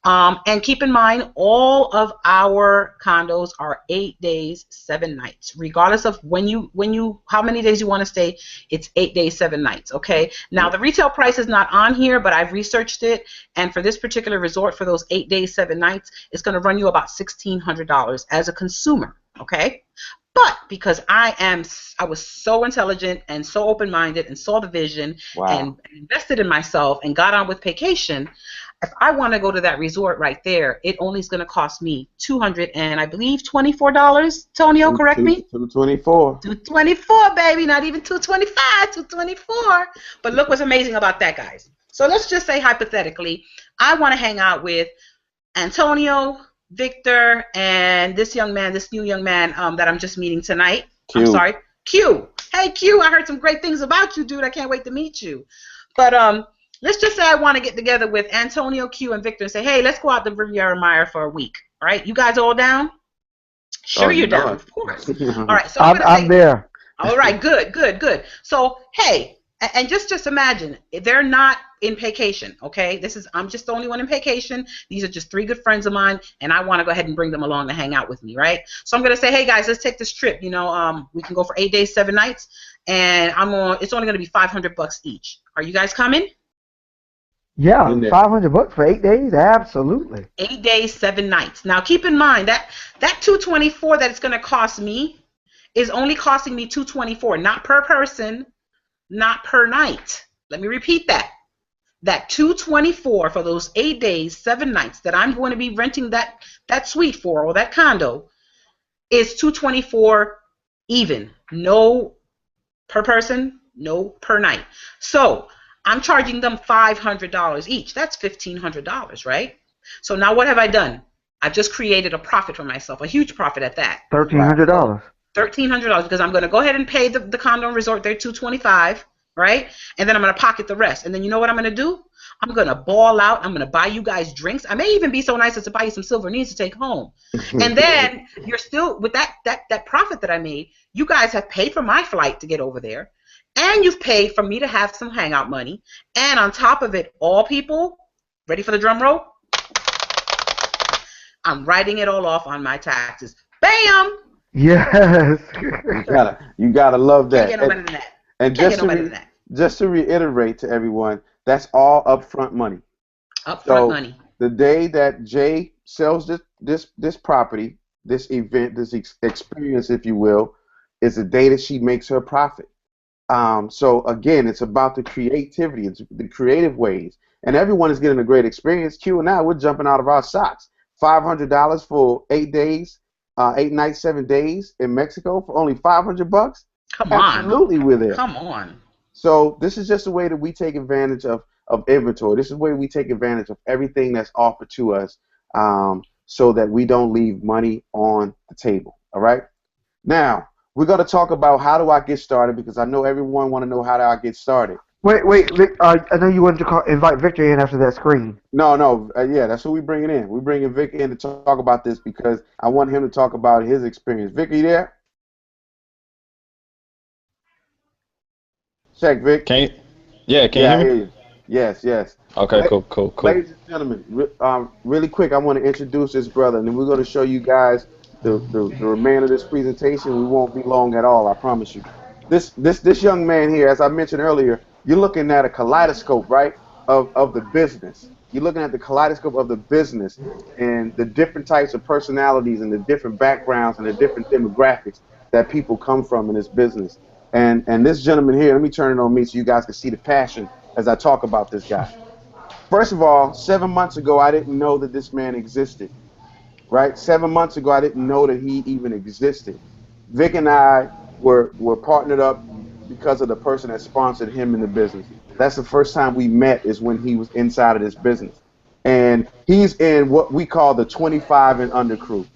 Speaker 3: And keep in mind, all of our condos are 8 days, 7 nights. Regardless of how many days you want to stay, it's 8 days, 7 nights, okay? Now, the retail price is not on here, but I've researched it, and for this particular resort, for those 8 days, 7 nights, it's going to run you about $1,600 as a consumer, okay? But because I was so intelligent and so open-minded and saw the vision and invested in myself and got on with Paycation, if I want to go to that resort right there, it only is going to cost me $224. Tonio, correct me?
Speaker 1: $224.
Speaker 3: $224, baby, not even $225, $224. But look what's amazing about that, guys. So let's just say hypothetically, I want to hang out with Antonio, Victor, and this young man, this new young man that I'm just meeting tonight.
Speaker 1: Q.
Speaker 3: I'm sorry, Q. Hey, Q, I heard some great things about you, dude. I can't wait to meet you. But let's just say I want to get together with Antonio, Q, and Victor and say, hey, let's go out to Riviera Maya for a week. All right, you guys all down? Sure, you're down, of course. All right, so
Speaker 2: I'm there.
Speaker 3: All right, good. So, hey, and just imagine they're not in vacation, okay? I'm just the only one in vacation. These are just 3 good friends of mine, and I want to go ahead and bring them along to hang out with me, right? So I'm gonna say, hey guys, let's take this trip. You know, we can go for 8 days, 7 nights, and it's only gonna be $500 each. Are you guys coming?
Speaker 2: Yeah, $500 for 8 days, absolutely.
Speaker 3: 8 days, 7 nights. Now keep in mind that $224 that it's gonna cost me is only costing me $224, not per person, not per night. Let me repeat that. That $224 for those 8 days, 7 nights that I'm going to be renting that suite for, or that condo, is $224 even. No per person, no per night. So I'm charging them $500 each. That's $1,500, right? So now what have I done? I've just created a profit for myself, a huge profit at that.
Speaker 2: $1,300.
Speaker 3: $1,300 because I'm going to go ahead and pay the condo and resort their $225, right? And then I'm going to pocket the rest. And then you know what I'm going to do? I'm going to ball out. I'm going to buy you guys drinks. I may even be so nice as to buy you some silver needs to take home. And then you're still, with that profit that I made, you guys have paid for my flight to get over there. And you've paid for me to have some hangout money. And on top of it, all people, ready for the drum roll? I'm writing it all off on my taxes. Bam!
Speaker 2: Yes.
Speaker 1: You gotta love that.
Speaker 3: Can't get no better than that.
Speaker 1: And just to reiterate to everyone, that's all upfront money.
Speaker 3: Upfront money.
Speaker 1: The day that Jay sells this property, this event, this experience, if you will, is the day that she makes her profit. So again, it's about the creativity, it's the creative ways, and everyone is getting a great experience. Q and I, we're jumping out of our socks. $500 for 8 days, 8 nights, 7 days in Mexico for only $500.
Speaker 3: Come on.
Speaker 1: Absolutely, we're there.
Speaker 3: Come on.
Speaker 1: So this is just a way that we take advantage of inventory. This is the way we take advantage of everything that's offered to us, so that we don't leave money on the table. All right. Now we're going to talk about how do I get started, because I know everyone want to know how do I get started.
Speaker 2: Wait, Vic, I know you wanted to invite Victor in after that screen.
Speaker 1: No, yeah, that's who we bringing in. We're bringing Vic in to talk about this because I want him to talk about his experience. Vic, are you there? Check, Vic.
Speaker 5: Can you hear me?
Speaker 1: I hear you. Yes.
Speaker 5: Okay, cool.
Speaker 1: Ladies and gentlemen, really quick, I want to introduce this brother, and then we're going to show you guys the remainder of this presentation. We won't be long at all, I promise you. This young man here, as I mentioned earlier, you're looking at a kaleidoscope, right, of the business. You're looking at the kaleidoscope of the business and the different types of personalities and the different backgrounds and the different demographics that people come from in this business. And this gentleman here, let me turn it on me so you guys can see the passion as I talk about this guy. First of all, 7 months ago, I didn't know that this man existed, right? 7 months ago, I didn't know that he even existed. Vic and I were partnered up because of the person that sponsored him in the business. That's the first time we met, is when he was inside of this business. And he's in what we call the 25 and under crew.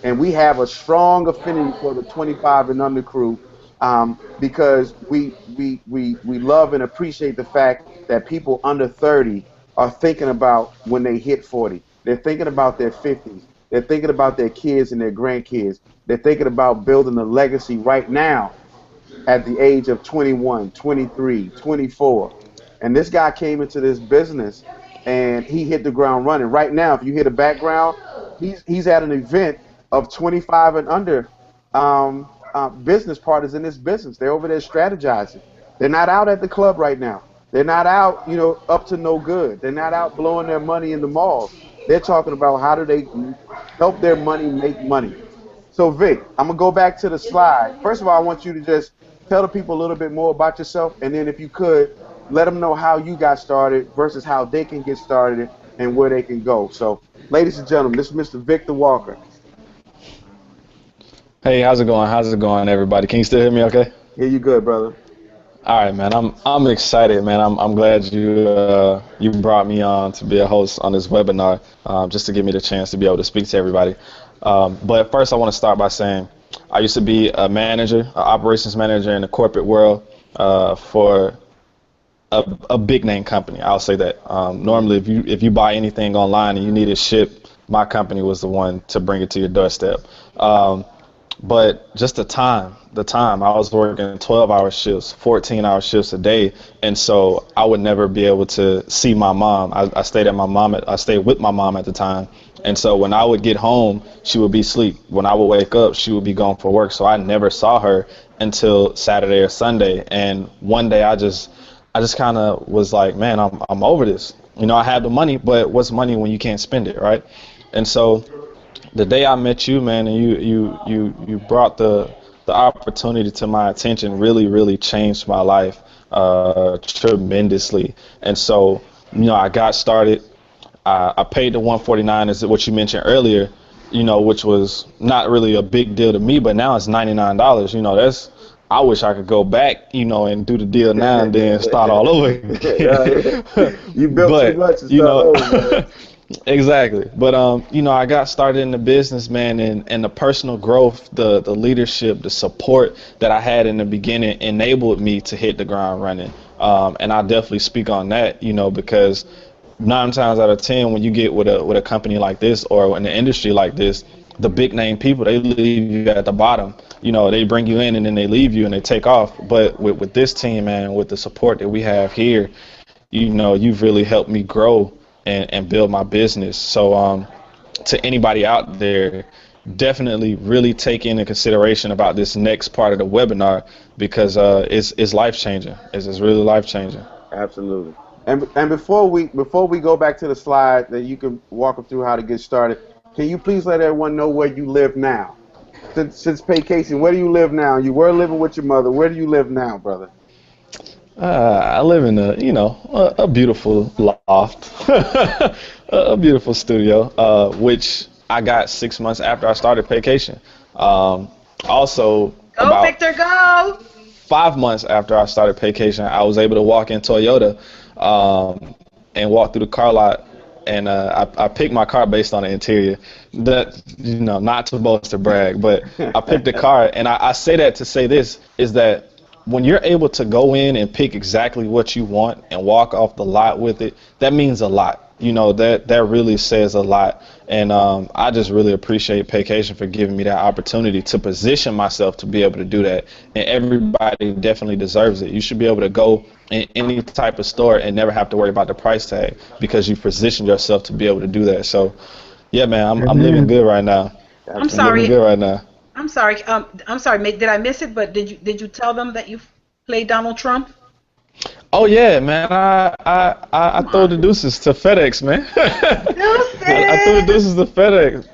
Speaker 1: And we have a strong affinity for the 25 and under crew, because we love and appreciate the fact that people under 30 are thinking about when they hit 40. They're thinking about their 50s. They're thinking about their kids and their grandkids. They're thinking about building a legacy right now at the age of 21, 23, 24. And this guy came into this business and he hit the ground running. Right now, if you hear the background, he's at an event of 25 and under business partners in this business. They're over there strategizing. They're not out at the club right now. They're not out, up to no good. They're not out blowing their money in the malls. They're talking about how do they help their money make money. So Vic, I'm going to go back to the slide. First of all, I want you to just tell the people a little bit more about yourself, and then if you could, let them know how you got started versus how they can get started and where they can go. So, ladies and gentlemen, this is Mr. Victor Walker.
Speaker 5: Hey, how's it going? How's it going, everybody? Can you still hear me okay?
Speaker 1: Hear you good, brother.
Speaker 5: All right, man. I'm excited, man. I'm glad you brought me on to be a host on this webinar, just to give me the chance to be able to speak to everybody. But first, I want to start by saying I used to be a manager, an operations manager in the corporate world for a big name company. I'll say that. Normally, if you buy anything online and you need it shipped, my company was the one to bring it to your doorstep. But just the time I was working 12-hour shifts, 14-hour shifts a day. And so I would never be able to see my mom. I stayed with my mom at the time. And so when I would get home, she would be asleep. When I would wake up, she would be gone for work. So I never saw her until Saturday or Sunday. And one day I just kind of was like, man, I'm over this. I have the money, but what's money when you can't spend it, right? And so the day I met you, man, and you brought the opportunity to my attention really changed my life tremendously. And so, I got started. I paid the 149 as what you mentioned earlier, which was not really a big deal to me, but now it's $99. That's, I wish I could go back, and do the deal now and then start all over again.
Speaker 1: You built
Speaker 5: But,
Speaker 1: too much to start over, man.
Speaker 5: Exactly. But, I got started in the business, man, and the personal growth, the leadership, the support that I had in the beginning enabled me to hit the ground running. And I definitely speak on that, because 9 times out of 10, when you get with a company like this or in an industry like this, the big name people, they leave you at the bottom. They bring you in and then they leave you and they take off. But with this team, man, with the support that we have here, you've really helped me grow and build my business. So to anybody out there, definitely really take into consideration about this next part of the webinar, because it's life changing. It's really life changing.
Speaker 1: Absolutely. And before we go back to the slide that you can walk them through how to get started, can you please let everyone know where you live now? Since Paycation, where do you live now? You were living with your mother. Where do you live now, brother?
Speaker 5: I live in a beautiful loft, a beautiful studio, which I got 6 months after I started Paycation. Also,
Speaker 3: Go,
Speaker 5: about
Speaker 3: Victor, go!
Speaker 5: 5 months after I started Paycation, I was able to walk in Toyota and walk through the car lot, and I picked my car based on the interior. That, not to boast or brag, but I picked the car, and I say that to say this, is that when you're able to go in and pick exactly what you want and walk off the lot with it, that means a lot. That really says a lot. And I just really appreciate Paycation for giving me that opportunity to position myself to be able to do that. And everybody definitely deserves it. You should be able to go in any type of store and never have to worry about the price tag, because you positioned yourself to be able to do that. So, yeah, man, I'm living good right now.
Speaker 3: I'm sorry.
Speaker 5: Living good right now.
Speaker 3: I'm sorry. Did I miss it? But did you tell them that you played Donald Trump?
Speaker 5: Oh yeah, man. I threw the deuces to FedEx, man. I threw the deuces to FedEx.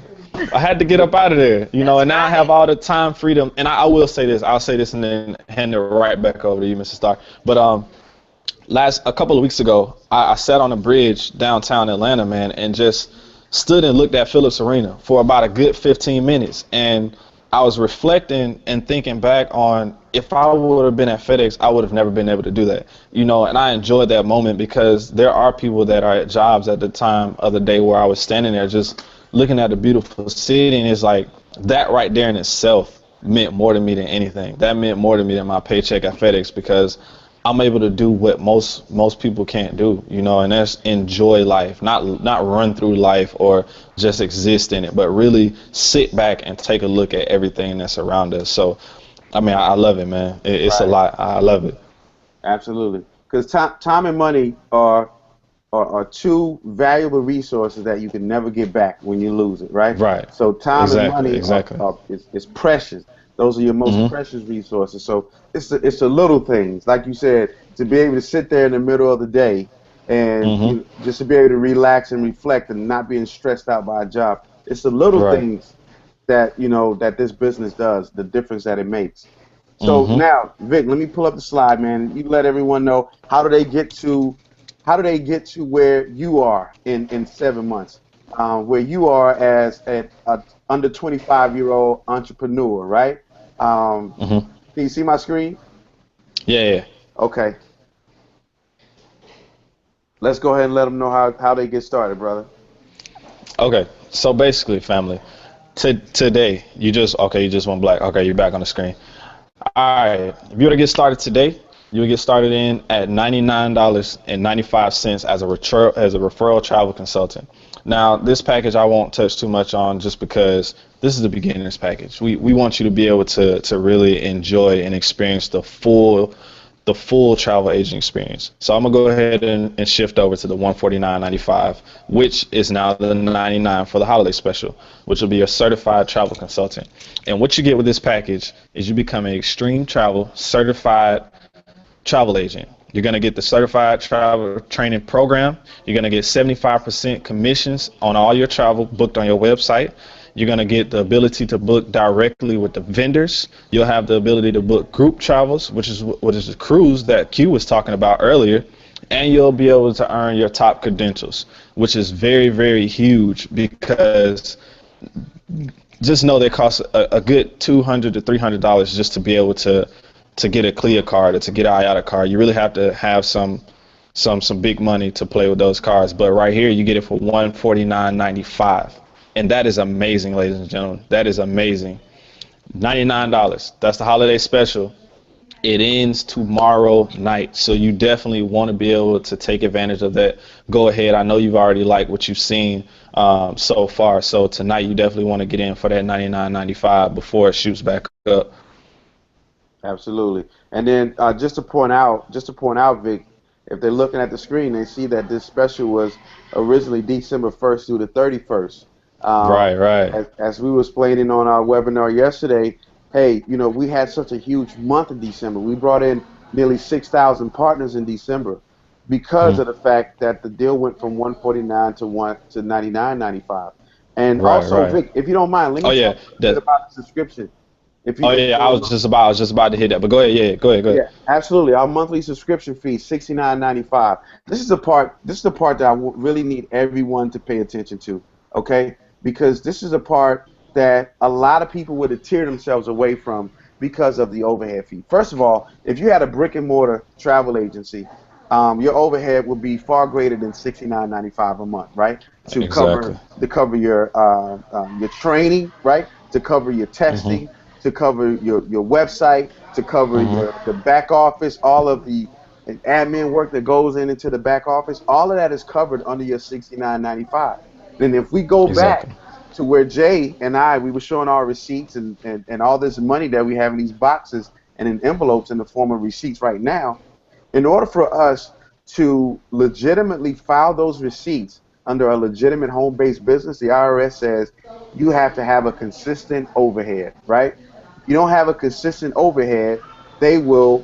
Speaker 5: I had to get up out of there, and now I have all the time freedom. And I will say this. I'll say this and then hand it right back over to you, Mr. Starr. But a couple of weeks ago, I sat on a bridge downtown Atlanta, man, and just stood and looked at Phillips Arena for about a good 15 minutes. And I was reflecting and thinking back on, if I would have been at FedEx, I would have never been able to do that. And I enjoyed that moment, because there are people that are at jobs at the time of the day where I was standing there just looking at the beautiful city, and it's like that right there in itself meant more to me than anything. That meant more to me than my paycheck at FedEx, because I'm able to do what most people can't do, and that's enjoy life, not run through life or just exist in it, but really sit back and take a look at everything that's around us. So, I mean, I love it, man. It's right. A lot. I love it.
Speaker 1: Absolutely, because time and money are two valuable resources that you can never get back when you lose it, right?
Speaker 5: Right.
Speaker 1: So time and money is precious. Those are your most precious resources. So it's the little things, like you said, to be able to sit there in the middle of the day and just to be able to relax and reflect and not being stressed out by a job. It's the little things that that this business does, the difference that it makes. So now, Vic, let me pull up the slide, man. You let everyone know, how do they get to where you are in 7 months, where you are as an under 25-year-old entrepreneur, right? Can you see my screen?
Speaker 5: Yeah.
Speaker 1: Okay. Let's go ahead and let them know how they get started, brother.
Speaker 5: Okay, so basically, family, today you just went black. Okay, you're back on the screen. All right, if you were to get started today, you would get started in at $99.95 as a referral travel consultant. Now, this package I won't touch too much on just because this is the beginner's package. We want you to be able to really enjoy and experience the full travel agent experience. So I'm gonna go ahead and shift over to the $149.95, which is now the $99 for the holiday special, which will be a certified travel consultant. And what you get with this package is you become an extreme travel certified travel agent. You're going to get the certified travel training program. You're going to get 75% commissions on all your travel booked on your website. You're going to get the ability to book directly with the vendors. You'll have the ability to book group travels, which is the cruise that Q was talking about earlier. And you'll be able to earn your top credentials, which is very, very huge because just know they cost a good $200 to $300 just to be able to get a CLIA card or to get an IATA card. You really have to have some big money to play with those cards. But right here, you get it for $149.95. And that is amazing, ladies and gentlemen. That is amazing. $99. That's the holiday special. It ends tomorrow night. So you definitely want to be able to take advantage of that. Go ahead. I know you've already liked what you've seen so far. So tonight, you definitely want to get in for that $99.95 before it shoots back up.
Speaker 1: Absolutely. And then just to point out, Vic, if they're looking at the screen, they see that this special was originally December 1st through the 31st.
Speaker 5: Right.
Speaker 1: As we were explaining on our webinar yesterday, hey, we had such a huge month in December. We brought in nearly 6,000 partners in December because of the fact that the deal went from $149 to $99.95. And also, Vic, if you don't mind, let me talk a bit about the subscription.
Speaker 5: I was just about to hit that, but go ahead. Yeah, go ahead.
Speaker 1: Yeah, absolutely. Our monthly subscription fee, $69.95. This is the part that I really need everyone to pay attention to, okay? Because this is a part that a lot of people would have teared themselves away from because of the overhead fee. First of all, if you had a brick and mortar travel agency, your overhead would be far greater than $69.95 a month, right? To cover your training, right? To cover your testing. To cover your website, to cover the back office, all of the admin work that goes into the back office, all of that is covered under your $69.95. Then if we go back to where Jay and we were showing our receipts and all this money that we have in these boxes and in envelopes in the form of receipts right now, in order for us to legitimately file those receipts under a legitimate home-based business, the IRS says you have to have a consistent overhead, right? You don't have a consistent overhead, they will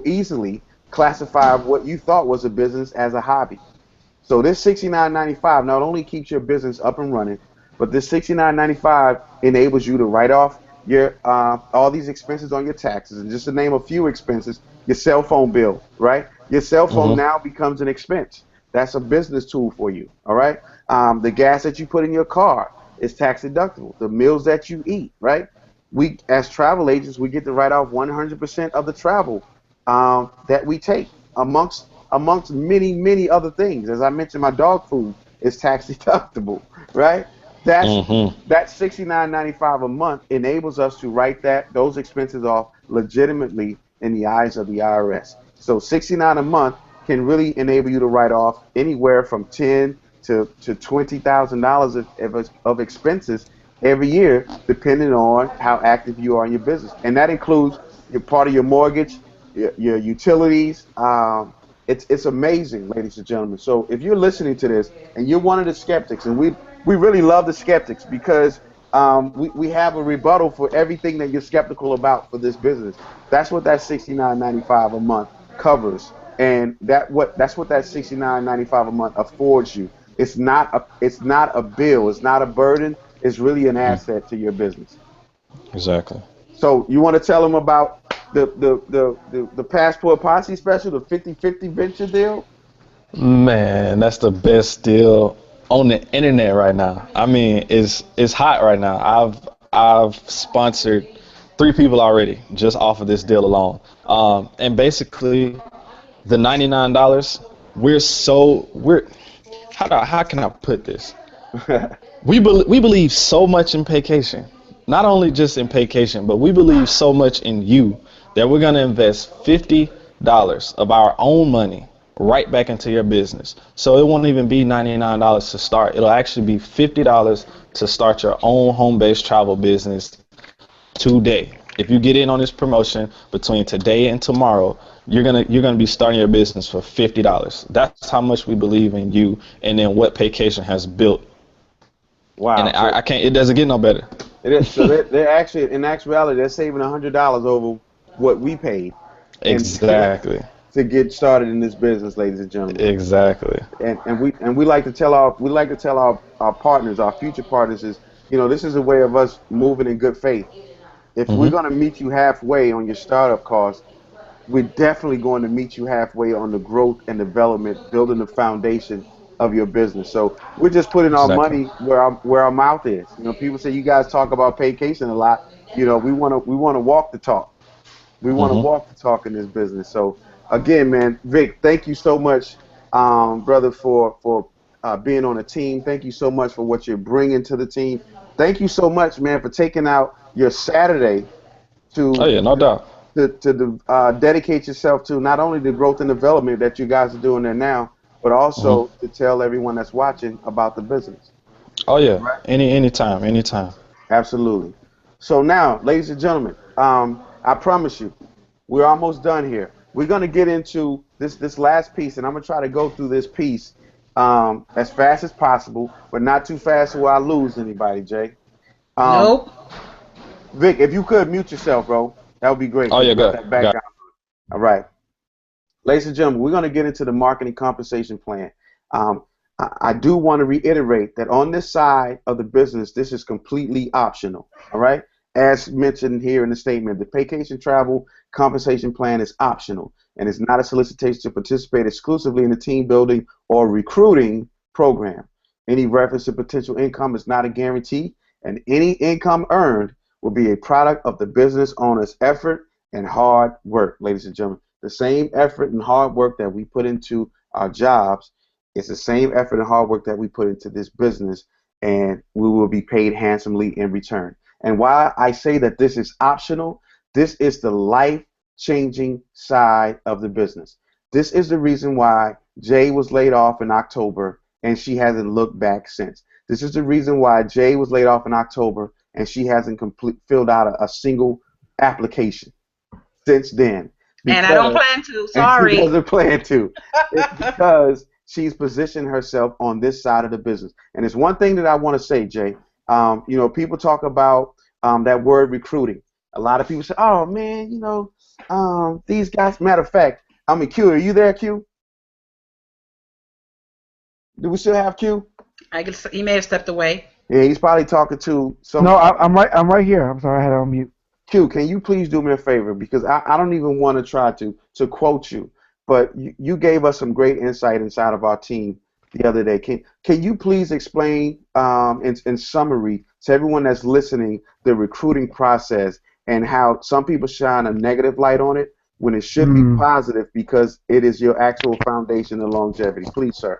Speaker 1: easily classify what you thought was a business as a hobby. So this $69.95 not only keeps your business up and running, but this $69.95 enables you to write off your all these expenses on your taxes. And just to name a few expenses, your cell phone bill, right? Your cell phone now becomes an expense. That's a business tool for you, all right? The gas that you put in your car is tax deductible. The meals that you eat, right? We, as travel agents, we get to write off 100% of the travel that we take amongst many, many other things. As I mentioned, my dog food is tax deductible, right? That $69.95 a month enables us to write those expenses off legitimately in the eyes of the IRS. So $69 a month can really enable you to write off anywhere from $10,000 to $20,000 of expenses every year, depending on how active you are in your business. And that includes your part of your mortgage, your utilities. It's amazing, ladies and gentlemen. So if you're listening to this and you're one of the skeptics, and we really love the skeptics because we have a rebuttal for everything that you're skeptical about for this business. That's what that $69.95 a month covers. And that's what that $69.95 a month affords you. It's not a bill. It's not a burden. It's really an asset to your business.
Speaker 5: Exactly.
Speaker 1: So you want to tell them about the Passport Posse special, the 50-50 venture deal?
Speaker 5: Man, that's the best deal on the internet right now. I mean, it's hot right now. I've sponsored 3 people already just off of this deal alone. And basically, the $99, we're how can I put this? We believe so much in Paycation, not only just in Paycation, but we believe so much in you that we're gonna invest $50 of our own money right back into your business. So it won't even be $99 to start. It'll actually be $50 to start your own home-based travel business today. If you get in on this promotion between today and tomorrow, you're gonna be starting your business for $50. That's how much we believe in you, and then what Paycation has built.
Speaker 1: Wow.
Speaker 5: And I can't. It doesn't get no better.
Speaker 1: It is. So they're actually, in actuality, they're saving $100 over what we paid.
Speaker 5: Exactly.
Speaker 1: To get started in this business, ladies and gentlemen.
Speaker 5: Exactly.
Speaker 1: And we like to tell our partners, our future partners, is, you know, this is a way of us moving in good faith. If we're going to meet you halfway on your startup cost, we're definitely going to meet you halfway on the growth and development, building the foundation of your business. So we're just putting our money where our mouth is. You know, people say you guys talk about Paycation a lot. You know, we want to walk the talk. We want to walk the talk in this business. So again, man, Vic, thank you so much, brother, for being on the team. Thank you so much for what you're bringing to the team. Thank you so much, man, for taking out your Saturday to
Speaker 5: no doubt.
Speaker 1: to dedicate yourself to not only the growth and development that you guys are doing there now, but also to tell everyone that's watching about the business.
Speaker 5: Oh yeah,
Speaker 1: right?
Speaker 5: anytime.
Speaker 1: Absolutely. So now, ladies and gentlemen, I promise you, we're almost done here. We're gonna get into this last piece, and I'm gonna try to go through this piece as fast as possible, but not too fast so I lose anybody, Jay.
Speaker 3: Nope.
Speaker 1: Vic, if you could mute yourself, bro, that would be great.
Speaker 5: Oh yeah, good.
Speaker 1: That background. All right. Ladies and gentlemen, we're going to get into the marketing compensation plan. I do want to reiterate that on this side of the business, this is completely optional. All right. As mentioned here in the statement, the Paycation Travel compensation plan is optional and is not a solicitation to participate exclusively in the team building or recruiting program. Any reference to potential income is not a guarantee, and any income earned will be a product of the business owner's effort and hard work, ladies and gentlemen. The same effort and hard work that we put into our jobs is the same effort and hard work that we put into this business, and we will be paid handsomely in return. And why I say that this is optional, this is the life-changing side of the business. This is the reason why Jay was laid off in October, and she hasn't looked back since. This is the reason why Jay was laid off in October, and she hasn't filled out a single application since then.
Speaker 3: And I don't plan to. Sorry.
Speaker 1: And she doesn't plan to. It's because she's positioned herself on this side of the business. And it's one thing that I want to say, Jay. You know, people talk about that word recruiting. A lot of people say, "Oh man, you know, these guys." Matter of fact, I mean, Q, are you there, Q? Do we still have Q?
Speaker 3: I guess he may have stepped away.
Speaker 1: Yeah, he's probably talking to some.
Speaker 2: No, I'm right here. I'm sorry, I had it on mute.
Speaker 1: Q, can you please do me a favor, because I don't even want to try to quote you, but you gave us some great insight inside of our team the other day. Can you please explain in summary to everyone that's listening the recruiting process and how some people shine a negative light on it when it should be positive because it is your actual foundation and longevity? Please, sir.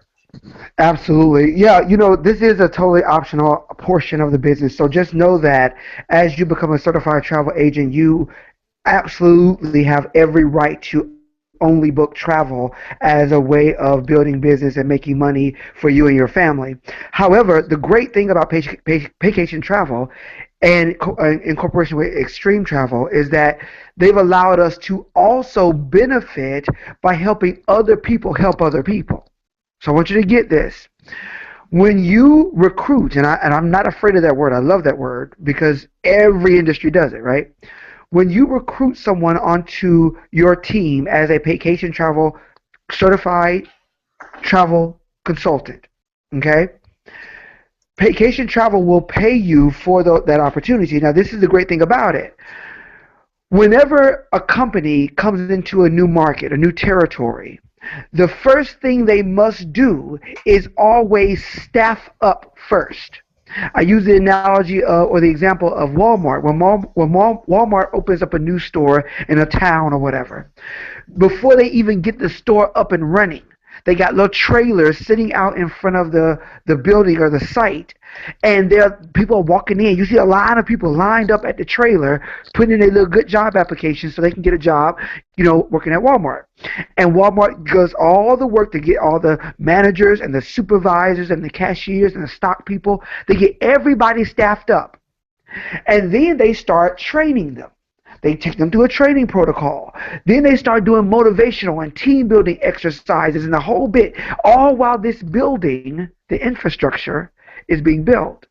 Speaker 2: Absolutely. Yeah, you know, this is a totally optional portion of the business. So just know that as you become a certified travel agent, you absolutely have every right to only book travel as a way of building business and making money for you and your family. However, the great thing about Paycation Travel and in cooperation with Extreme Travel is that they've allowed us to also benefit by helping other people help other people. So I want you to get this. When you recruit, and I'm not afraid of that word, I love that word because every industry does it, right? When you recruit someone onto your team as a Paycation Travel certified travel consultant, okay? Paycation Travel will pay you for that opportunity. Now, this is the great thing about it. Whenever a company comes into a new market, a new territory, the first thing they must do is always staff up first. I use the analogy or the example of Walmart. When Walmart opens up a new store in a town or whatever, before they even get the store up and running, they got little trailers sitting out in front of the building or the site, and there people are walking in. You see a lot of people lined up at the trailer, putting in their little good job application so they can get a job, working at Walmart. And Walmart does all the work to get all the managers and the supervisors and the cashiers and the stock people. They get everybody staffed up, and then they start training them. They take them through a training protocol. Then they start doing motivational and team building exercises and the whole bit, all while this building, the infrastructure, is being built.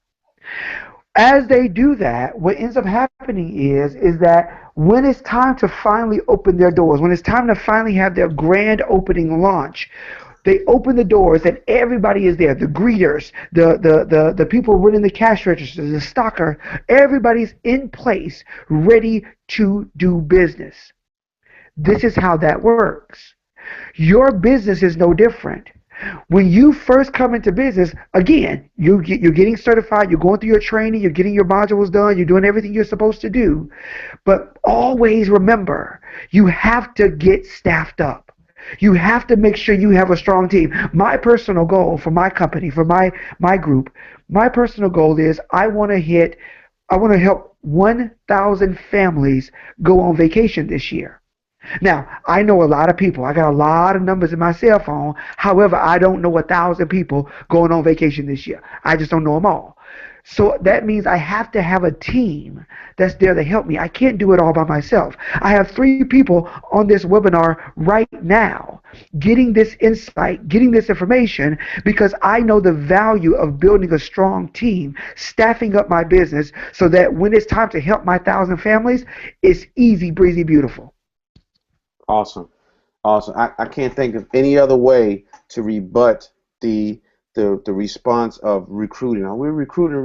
Speaker 2: As they do that, what ends up happening is that when it's time to finally open their doors, when it's time to finally have their grand opening launch, they open the doors and everybody is there. The greeters, the people running the cash registers, the stocker, everybody's in place, ready to do business. This is how that works. Your business is no different. When you first come into business, again, you're getting certified, you're going through your training, you're getting your modules done, you're doing everything you're supposed to do. But always remember, you have to get staffed up. You have to make sure you have a strong team. My personal goal for my company, for my group, my personal goal is I want to help 1,000 families go on vacation this year. Now, I know a lot of people. I got a lot of numbers in my cell phone. However, I don't know 1,000 people going on vacation this year. I just don't know them all. So that means I have to have a team that's there to help me. I can't do it all by myself. I have 3 people on this webinar right now getting this insight, getting this information, because I know the value of building a strong team, staffing up my business so that when it's time to help my 1,000 families, it's easy, breezy, beautiful.
Speaker 1: Awesome. I can't think of any other way to rebut the response of recruiting. We're recruiting.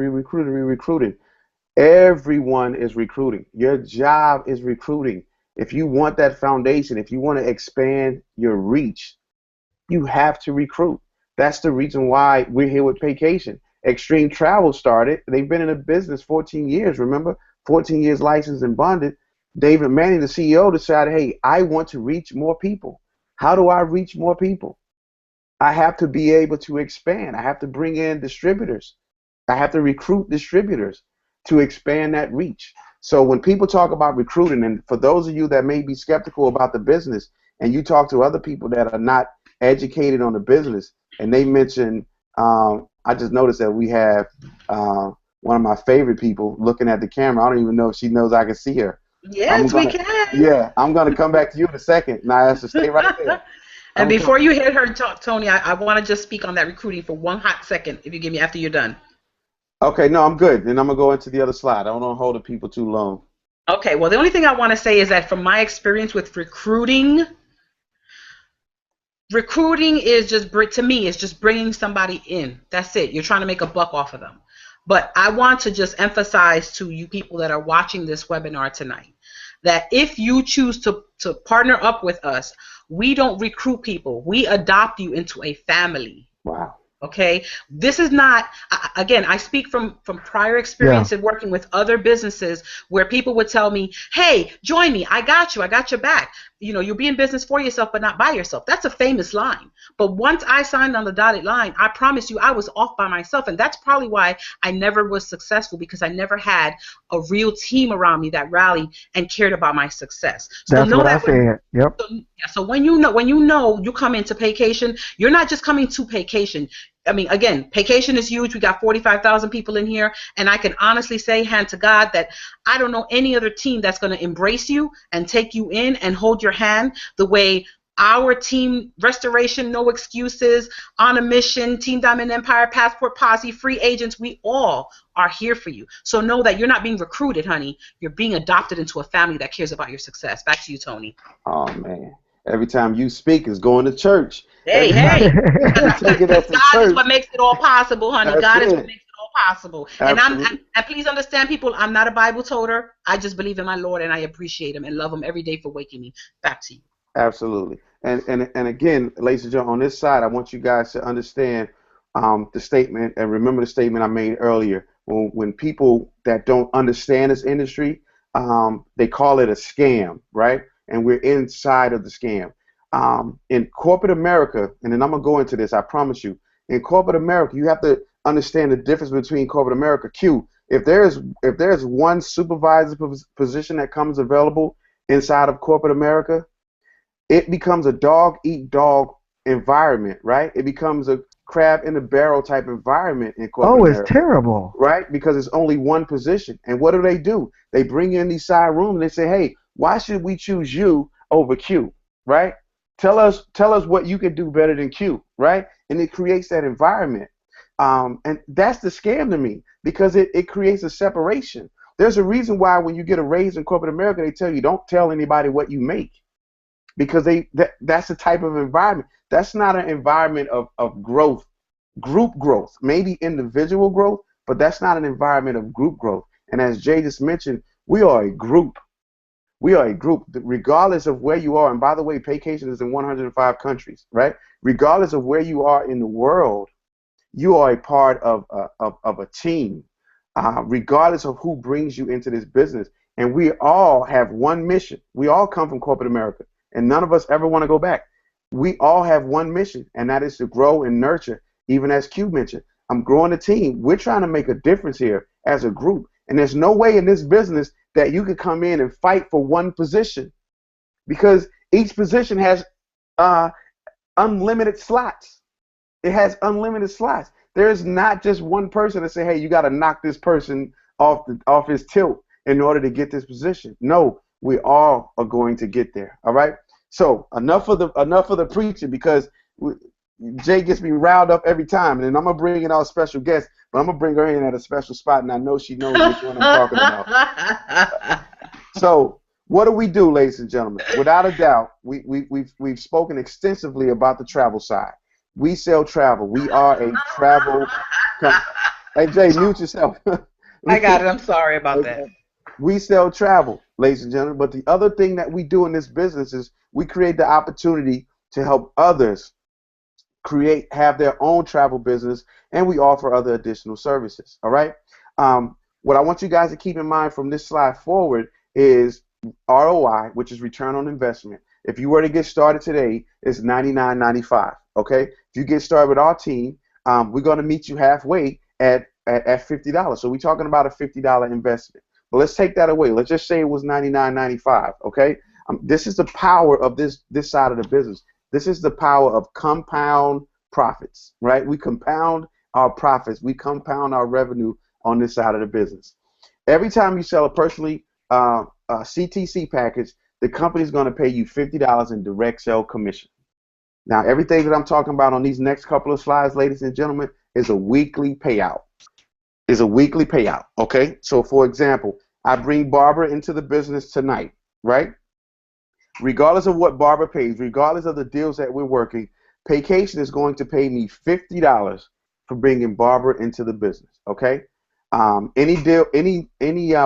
Speaker 1: Everyone is recruiting. Your job is recruiting. If you want that foundation, if you want to expand your reach, you have to recruit. That's the reason why we're here with Paycation. Extreme Travel started. They've been in a business 14 years, remember? 14 years licensed and bonded. David Manning, the CEO, decided, hey, I want to reach more people. How do I reach more people? I have to be able to expand. I have to bring in distributors. I have to recruit distributors to expand that reach. So when people talk about recruiting, and for those of you that may be skeptical about the business, and you talk to other people that are not educated on the business, and they mention, I just noticed that we have one of my favorite people looking at the camera. I don't even know if she knows I can see her.
Speaker 3: Yes, we can.
Speaker 1: Yeah, I'm going to come back to you in a second. Now, I have to stay right there.
Speaker 3: And before you hit her, Tony, I want to just speak on that recruiting for one hot second, if you give me after you're done.
Speaker 1: Okay, no, I'm good. Then I'm going to go into the other slide. I don't want to hold the people too long.
Speaker 3: Okay, well, the only thing I want to say is that from my experience with recruiting is just, to me, is just bringing somebody in. That's it. You're trying to make a buck off of them. But I want to just emphasize to you people that are watching this webinar tonight that if you choose to partner up with us, we don't recruit people. We adopt you into a family.
Speaker 1: Wow.
Speaker 3: Okay, this is not, again, I speak from prior experience in working with other businesses where people would tell me, hey, join me, I got your back. You know, you'll be in business for yourself but not by yourself. That's a famous line. But once I signed on the dotted line, I promise you I was off by myself. And that's probably why I never was successful, because I never had a real team around me that rallied and cared about my success. So
Speaker 2: that's what I said. Yep.
Speaker 3: So when you know you come into Paycation, you're not just coming to Paycation. I mean, again, Paycation is huge. We got 45,000 people in here, and I can honestly say, hand to God, that I don't know any other team that's going to embrace you and take you in and hold your hand the way our team, Restoration, No Excuses, On a Mission, Team Diamond Empire, Passport Posse, Free Agents, we all are here for you. So know that you're not being recruited, honey. You're being adopted into a family that cares about your success. Back to you, Tony.
Speaker 1: Oh, man. Every time you speak is going to church.
Speaker 3: Hey.
Speaker 1: Take it up to
Speaker 3: God
Speaker 1: church.
Speaker 3: is what makes it all possible, honey.
Speaker 1: That's
Speaker 3: God is
Speaker 1: it.
Speaker 3: what makes it all possible.
Speaker 1: Absolutely.
Speaker 3: And please understand, people, I'm not a Bible toter. I just believe in my Lord, and I appreciate him and love him every day for waking me. Back to you.
Speaker 1: Absolutely. And again, ladies and gentlemen, on this side, I want you guys to understand the statement, and remember the statement I made earlier. When people that don't understand this industry, they call it a scam, right? And we're inside of the scam. In corporate America, and then I'm gonna go into this, I promise you. In corporate America, you have to understand the difference between corporate America. Q, if there's one supervisor position that comes available inside of corporate America, it becomes a dog eat dog environment, right? It becomes a crab in the barrel type environment in corporate
Speaker 2: Oh, it's
Speaker 1: America,
Speaker 2: terrible.
Speaker 1: right? Because it's only one position. And what do? They bring you in these side rooms and they say, hey, why should we choose you over Q, right? Tell us what you can do better than Q, right? And it creates that environment. And that's the scam to me because it creates a separation. There's a reason why when you get a raise in corporate America, they tell you don't tell anybody what you make because that's the type of environment. That's not an environment of growth, group growth, maybe individual growth, but that's not an environment of group growth. And as Jay just mentioned, we are a group. We are a group, regardless of where you are. And by the way, Paycation is in 105 countries, right? Regardless of where you are in the world, you are a part of a team, regardless of who brings you into this business. And we all have one mission. We all come from corporate America, and none of us ever want to go back. We all have one mission, and that is to grow and nurture, even as Q mentioned. I'm growing a team. We're trying to make a difference here as a group. And there's no way in this business that you could come in and fight for one position because each position has unlimited slots. It has unlimited slots. There's not just one person to say, hey, you got to knock this person off his tilt in order to get this position. No, we all are going to get there. All right. So enough of the preaching because Jay gets me riled up every time, and then I'm gonna bring in our special guest, but I'm gonna bring her in at a special spot, and I know she knows which one I'm talking about. So what do, ladies and gentlemen? Without a doubt, we've spoken extensively about the travel side. We sell travel. We are a travel company. Hey, Jay, mute yourself.
Speaker 3: I got it. I'm sorry about that.
Speaker 1: We sell travel, ladies and gentlemen. But the other thing that we do in this business is we create the opportunity to help others have their own travel business, and we offer other additional services. All right. What I want you guys to keep in mind from this slide forward is ROI, which is return on investment. If you were to get started today, it's $99.95. Okay. If you get started with our team, we're going to meet you halfway at $50. So we're talking about a $50 investment. But let's take that away. Let's just say it was $99.95. Okay. This is the power of this side of the business. This is the power of compound profits, right? We compound our profits. We compound our revenue on this side of the business. Every time you sell a personally a CTC package, the company is going to pay you $50 in direct sale commission. Now, everything that I'm talking about on these next couple of slides, ladies and gentlemen, is a weekly payout. Okay? So, for example, I bring Barbara into the business tonight, right? Regardless of what Barbara pays, regardless of the deals that we're working, Paycation is going to pay me $50 for bringing Barbara into the business. Okay. Any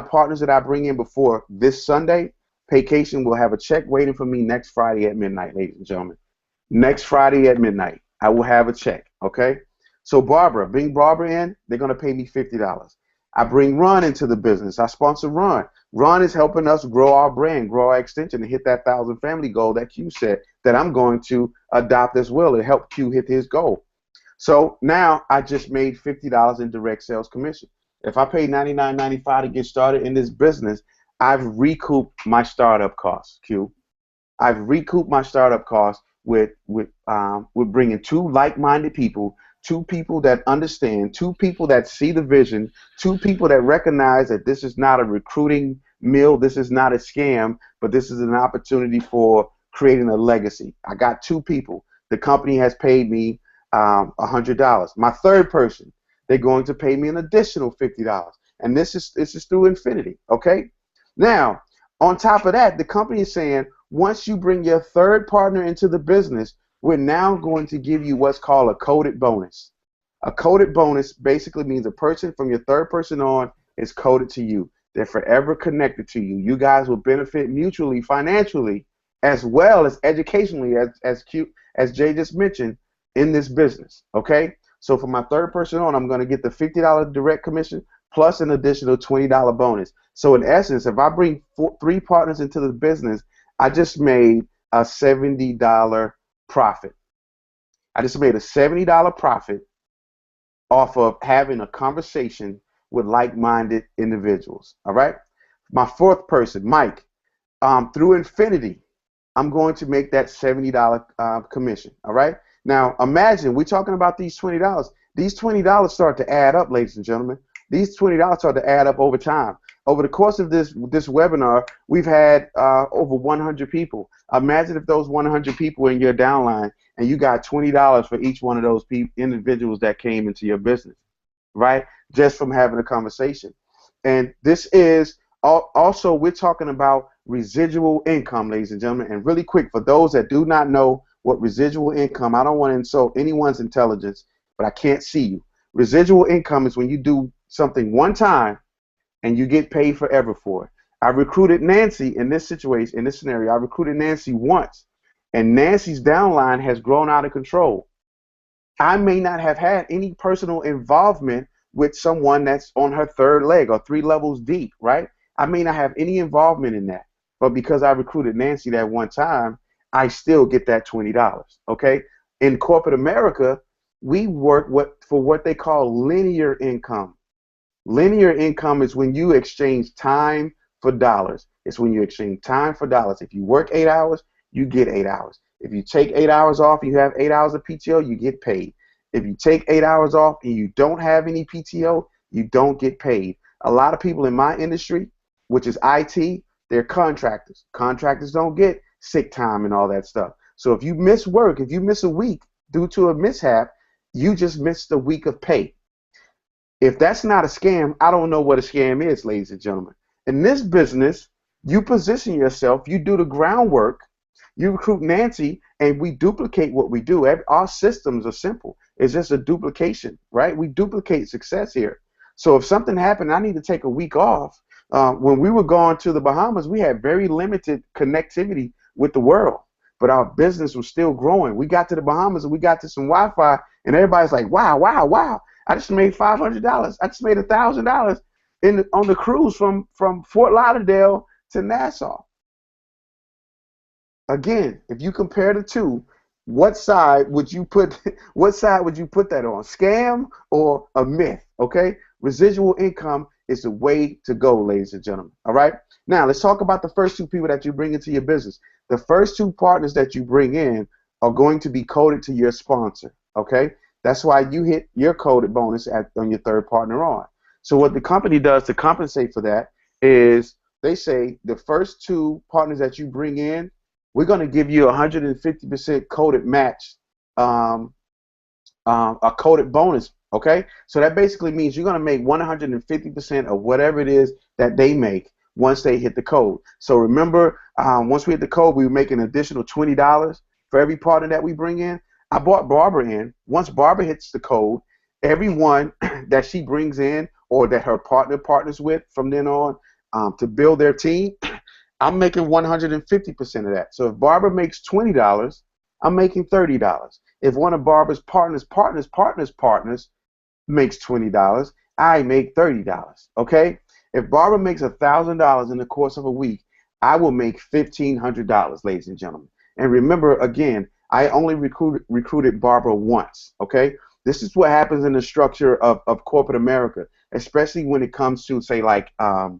Speaker 1: partners that I bring in before this Sunday, Paycation will have a check waiting for me next Friday at midnight, ladies and gentlemen. Next Friday at midnight, I will have a check. Okay. So bring Barbara in. They're going to pay me $50. I bring Ron into the business. I sponsor Ron. Ron is helping us grow our brand, grow our extension, and hit that 1,000 family goal that Q said that I'm going to adopt as well and help Q hit his goal. So now I just made $50 in direct sales commission. If I paid $99.95 to get started in this business, I've recouped my startup costs, Q. I've recouped my startup costs with bringing two like-minded people, two people that understand, two people that see the vision, two people that recognize that this is not a recruiting mill, this is not a scam, but this is an opportunity for creating a legacy. I got two people. The company has paid me $100. My third person, they're going to pay me an additional $50. And this is through infinity, okay? Now, on top of that, the company is saying, once you bring your third partner into the business, we're now going to give you what's called a coded bonus. A coded bonus basically means a person from your third person on is coded to you. They're forever connected to you. You guys will benefit mutually, financially, as well as educationally, as Jay just mentioned, in this business. Okay? So for my third person on, I'm going to get the $50 direct commission plus an additional $20 bonus. So in essence, if I bring three partners into the business, I just made a $70 profit. I just made a $70 profit off of having a conversation with like-minded individuals. All right. My fourth person, Mike, through Infinity, I'm going to make that $70 commission. All right. Now imagine we're talking about these $20. These $20 start to add up, ladies and gentlemen. These $20 start to add up over time. Over the course of this webinar, we've had over 100 people. Imagine if those 100 people in your downline and you got $20 for each one of those individuals that came into your business, right? Just from having a conversation. And this is also, we're talking about residual income, ladies and gentlemen. And really quick, for those that do not know what residual income, I don't want to insult anyone's intelligence, but I can't see you. Residual income is when you do something one time and you get paid forever for it. I recruited Nancy in this situation, in this scenario. I recruited Nancy once, and Nancy's downline has grown out of control. I may not have had any personal involvement with someone that's on her third leg or 3 levels deep, right? I may not have any involvement in that, but because I recruited Nancy that one time, I still get that $20, okay? In corporate America, we work for what they call linear income. Linear income is when you exchange time for dollars. It's when you exchange time for dollars. If you work 8 hours, you get 8 hours. If you take 8 hours off, you have 8 hours of PTO, you get paid. If you take 8 hours off and you don't have any PTO, you don't get paid. A lot of people in my industry, which is IT, they're contractors. Contractors don't get sick time and all that stuff. So if you miss work, if you miss a week due to a mishap, you just missed a week of pay. If that's not a scam, I don't know what a scam is, ladies and gentlemen. In this business, you position yourself, you do the groundwork, you recruit Nancy, and we duplicate what we do. Our systems are simple. It's just a duplication, right? We duplicate success here. So if something happened, I need to take a week off. When we were going to the Bahamas, we had very limited connectivity with the world, but our business was still growing. We got to the Bahamas and we got to some Wi-Fi, and everybody's like, wow, wow, wow. I just made $500. I just made $1,000 on the cruise from Fort Lauderdale to Nassau. Again, if you compare the two, what side would you put? What side would you put that on? Scam or a myth? Okay, residual income is the way to go, ladies and gentlemen. All right. Now let's talk about the first two people that you bring into your business. The first two partners that you bring in are going to be coded to your sponsor. Okay. That's why you hit your coded bonus on your third partner on. So what the company does to compensate for that is they say the first two partners that you bring in, we're going to give you 150% coded match, a coded bonus. Okay, so that basically means you're going to make 150% of whatever it is that they make once they hit the code. So remember, once we hit the code, we make an additional $20 for every partner that we bring in. I brought Barbara in. Once Barbara hits the code, everyone that she brings in or that her partners with from then on to build their team, I'm making 150% of that. So if Barbara makes $20, I'm making $30. If one of Barbara's partners makes $20, I make $30. Okay? If Barbara makes $1,000 in the course of a week, I will make $1,500, ladies and gentlemen. And remember, again, I only recruited Barbara once. Okay? This is what happens in the structure of corporate America, especially when it comes to, say, like, the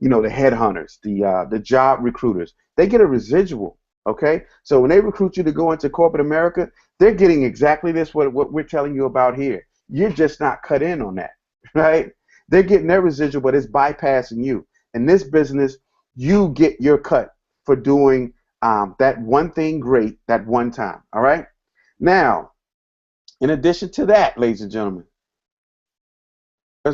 Speaker 1: headhunters, the job recruiters. They get a residual. Okay? So when they recruit you to go into corporate America, they're getting exactly this, what we're telling you about here. You're just not cut in on that, right? They're getting their residual, but it's bypassing you. In this business, you get your cut for doing that one thing great that one time, all right? Now, in addition to that, ladies and gentlemen, in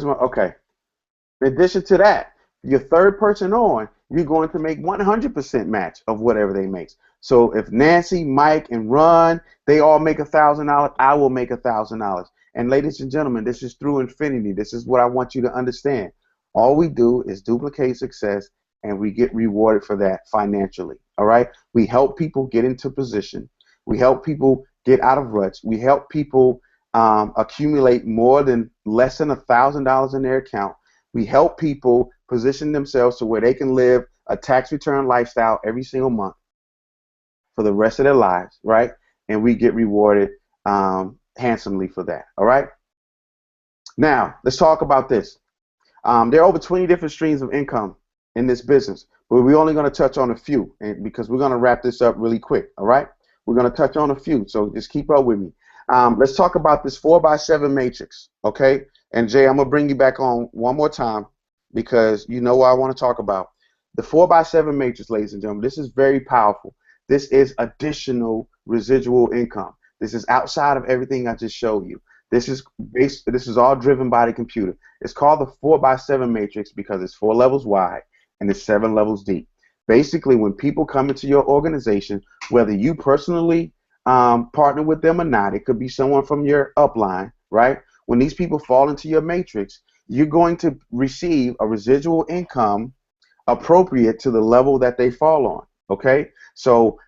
Speaker 1: addition to that, your third person on, you're going to make 100% match of whatever they make. So if Nancy, Mike, and Ron, they all make $1,000, I will make $1,000. And ladies and gentlemen, this is through Infinity. This is what I want you to understand. All we do is duplicate success, and we get rewarded for that financially. All right? We help people get into position. We help people get out of ruts. We help people accumulate more than less than $1,000 in their account. We help people position themselves to where they can live a tax return lifestyle every single month for the rest of their lives, right? And we get rewarded handsomely for that, all right? Now, let's talk about this. There are over 20 different streams of income in this business, but we're only going to touch on a few because we're going to wrap this up really quick, all right? We're going to touch on a few, so just keep up with me. Let's talk about this 4x7 matrix, okay? And Jay, I'm going to bring you back on one more time because you know what I want to talk about. The 4x7 matrix, ladies and gentlemen, this is very powerful. This is additional residual income. This is outside of everything I just showed you. This is all driven by the computer. It's called the 4x7 matrix because it's 4 levels wide and it's 7 levels deep. Basically, when people come into your organization, whether you personally partner with them or not, it could be someone from your upline, right? When these people fall into your matrix, you're going to receive a residual income appropriate to the level that they fall on, okay? So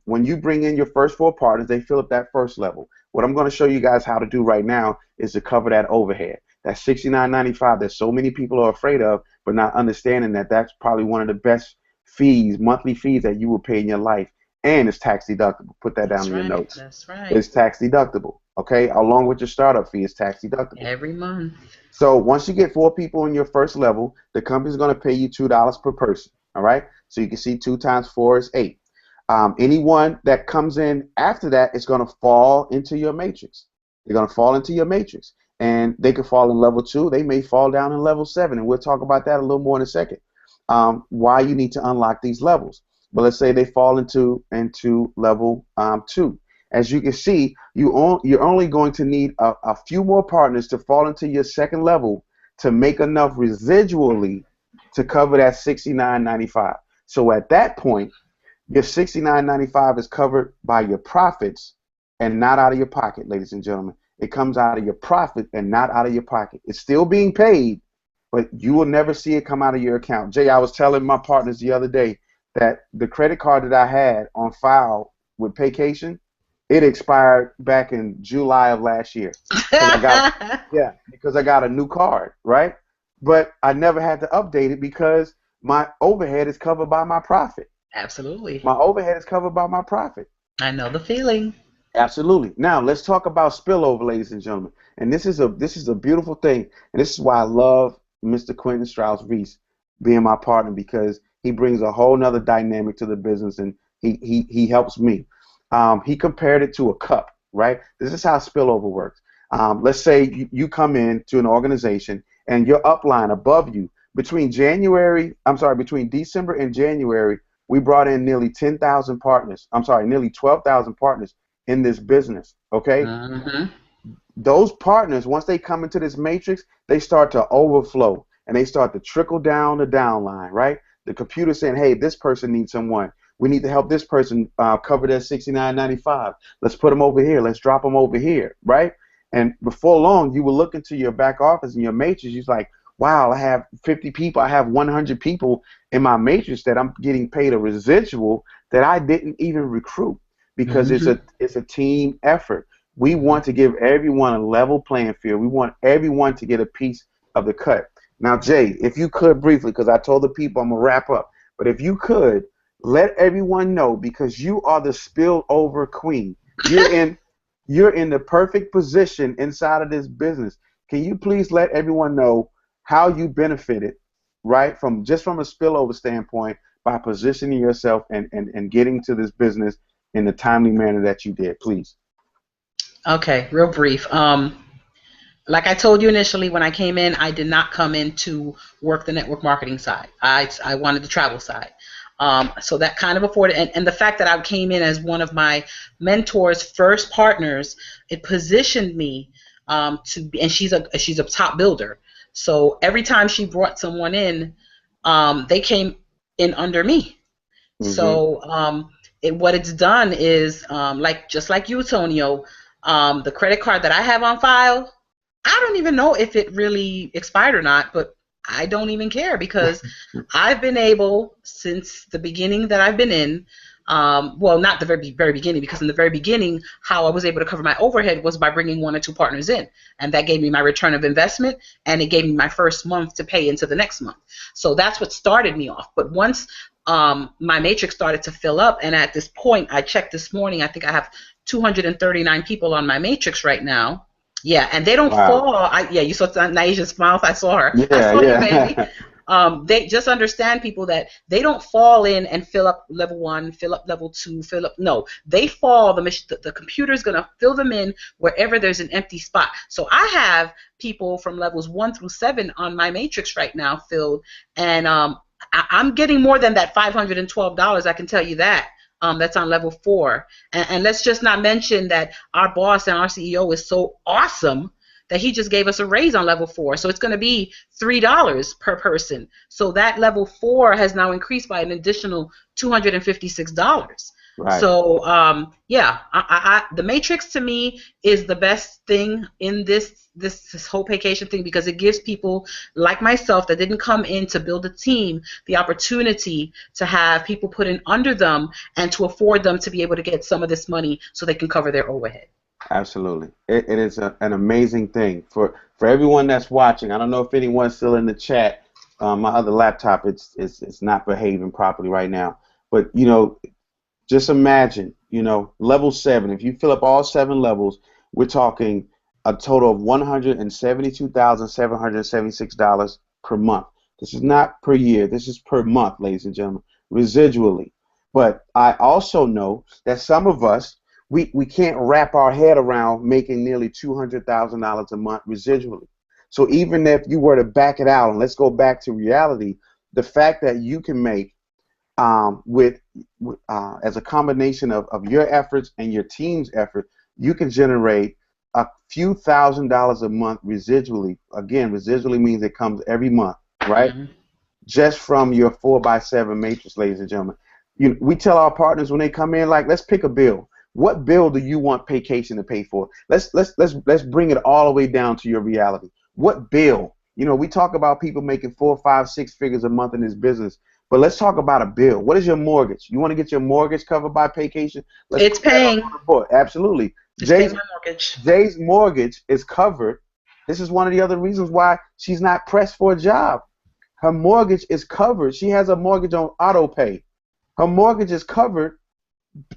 Speaker 1: when you bring in your first 4 partners, they fill up that first level. What I'm going to show you guys how to do right now is to cover that overhead. That $69.95 that so many people are afraid of, but not understanding that that's probably one of the best fees, monthly fees that you will pay in your life, and it's tax deductible. Put that down in your notes.
Speaker 3: That's right.
Speaker 1: It's tax deductible, okay? Along with your startup fee, it's tax deductible.
Speaker 3: Every month.
Speaker 1: So once you get 4 people in your first level, the company's going to pay you $2 per person, all right? So you can see 2 times 4 is 8. Anyone that comes in after that is going to fall into your matrix. They're going to fall into your matrix. And they could fall in level 2. They may fall down in level 7. And we'll talk about that a little more in a second. Why you need to unlock these levels. But let's say they fall into level 2. As you can see, you're only going to need a few more partners to fall into your second level to make enough residually to cover that $69.95. So at that point, your $69.95 is covered by your profits and not out of your pocket, ladies and gentlemen. It comes out of your profit and not out of your pocket. It's still being paid, but you will never see it come out of your account. Jay, I was telling my partners the other day that the credit card that I had on file with Paycation, it expired back in July of last year. Because I got a new card, right? But I never had to update it because my overhead is covered by my profit.
Speaker 3: Absolutely.
Speaker 1: My overhead is covered by my profit.
Speaker 3: I know the feeling.
Speaker 1: Absolutely. Now let's talk about spillover, ladies and gentlemen. And this is a beautiful thing. And this is why I love Mr. Quentin Strauss Reese being my partner, because he brings a whole nother dynamic to the business, and he helps me. He compared it to a cup, right? This is how spillover works. Let's say you come in to an organization and your upline above you between December and January, we brought in nearly 10,000 partners. Nearly 12,000 partners in this business, okay?
Speaker 3: Mm-hmm.
Speaker 1: Those partners, once they come into this matrix, they start to overflow, and they start to trickle down the downline, right? The computer saying, hey, this person needs someone. We need to help this person cover their $69.95. Let's put them over here. Let's drop them over here, right? And before long, you will look into your back office and your matrix. You're like, wow, I have 50 people. I have 100 people in my matrix that I'm getting paid a residual that I didn't even recruit, because it's a team effort. We want to give everyone a level playing field. We want everyone to get a piece of the cut. Now, Jay, if you could briefly, because I told the people I'm going to wrap up, but if you could, let everyone know, because you are the spillover queen. You're in the perfect position inside of this business. Can you please let everyone know how you benefited, right, from a spillover standpoint, by positioning yourself and getting to this business in the timely manner that you did, please?
Speaker 3: Okay, real brief. Like I told you initially, when I came in, I did not come in to work the network marketing side. I wanted the travel side. So that kind of afforded, and the fact that I came in as one of my mentor's first partners, it positioned me to be, and she's a top builder. So every time she brought someone in, they came in under me. Mm-hmm. So what it's done is, just like you, Tonio, the credit card that I have on file, I don't even know if it really expired or not, but I don't even care, because I've been able, since the beginning that I've been in, Well, not the very beginning, because in the very beginning, how I was able to cover my overhead was by bringing 1 or 2 partners in, and that gave me my return of investment, and it gave me my first month to pay into the next month. So that's what started me off. But once my matrix started to fill up, and at this point, I checked this morning, I think I have 239 people on my matrix right now. Yeah, and they don't fall. Yeah, you saw Naisha's mouth. I saw her.
Speaker 1: Yeah,
Speaker 3: I saw
Speaker 1: yeah.
Speaker 3: you, baby. They just understand, people, that they don't fall in and fill up level 1, fill up level 2, fill up. No, they fall. The computer's gonna fill them in wherever there's an empty spot. So I have people from levels 1 through 7 on my matrix right now filled, and I'm getting more than that $512. I can tell you that. That's on level 4, and let's just not mention that our boss and our CEO is so awesome that he just gave us a raise on level 4. So it's going to be $3 per person. So that level 4 has now increased by an additional $256.
Speaker 1: Right.
Speaker 3: So yeah, the matrix to me is the best thing in this whole vacation thing, because it gives people like myself that didn't come in to build a team the opportunity to have people put in under them and to afford them to be able to get some of this money so they can cover their overhead.
Speaker 1: Absolutely. It is an amazing thing for everyone that's watching. I don't know if anyone's still in the chat. My other laptop, it's not behaving properly right now. But, you know, just imagine, you know, level 7. If you fill up all 7 levels, we're talking a total of $172,776 per month. This is not per year. This is per month, ladies and gentlemen, residually. But I also know that some of us, we can't wrap our head around making nearly $200,000 a month residually. So even if you were to back it out, and let's go back to reality, the fact that you can make as a combination of your efforts and your team's effort, you can generate a few $1,000s a month residually. Again, residually means it comes every month, right? Mm-hmm. Just from your 4x7 matrix, ladies and gentlemen. We tell our partners when they come in, like, let's pick a bill. What bill do you want vacation to pay for? Let's bring it all the way down to your reality. What bill? You know, we talk about people making 4, 5, 6 figures a month in this business. But let's talk about a bill. What is your mortgage? You want to get your mortgage covered by vacation?
Speaker 3: It's paying.
Speaker 1: Absolutely.
Speaker 3: It's paying my mortgage.
Speaker 1: Jay's mortgage is covered. This is one of the other reasons why she's not pressed for a job. Her mortgage is covered. She has a mortgage on auto pay. Her mortgage is covered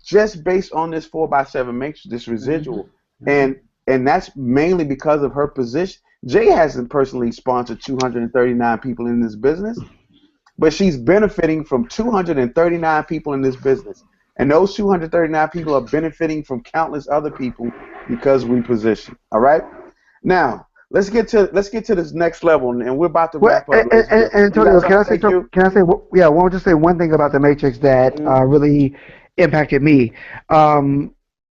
Speaker 1: just based on this 4x7 matrix, this residual. Mm-hmm. And that's mainly because of her position. Jay hasn't personally sponsored 239 people in this business, but she's benefiting from 239 people in this business. And those 239 people are benefiting from countless other people because we position. All right? Now, let's get to this next level, and we're about to wrap up.
Speaker 2: Antonio, can I say want to say one thing about the matrix that really impacted me.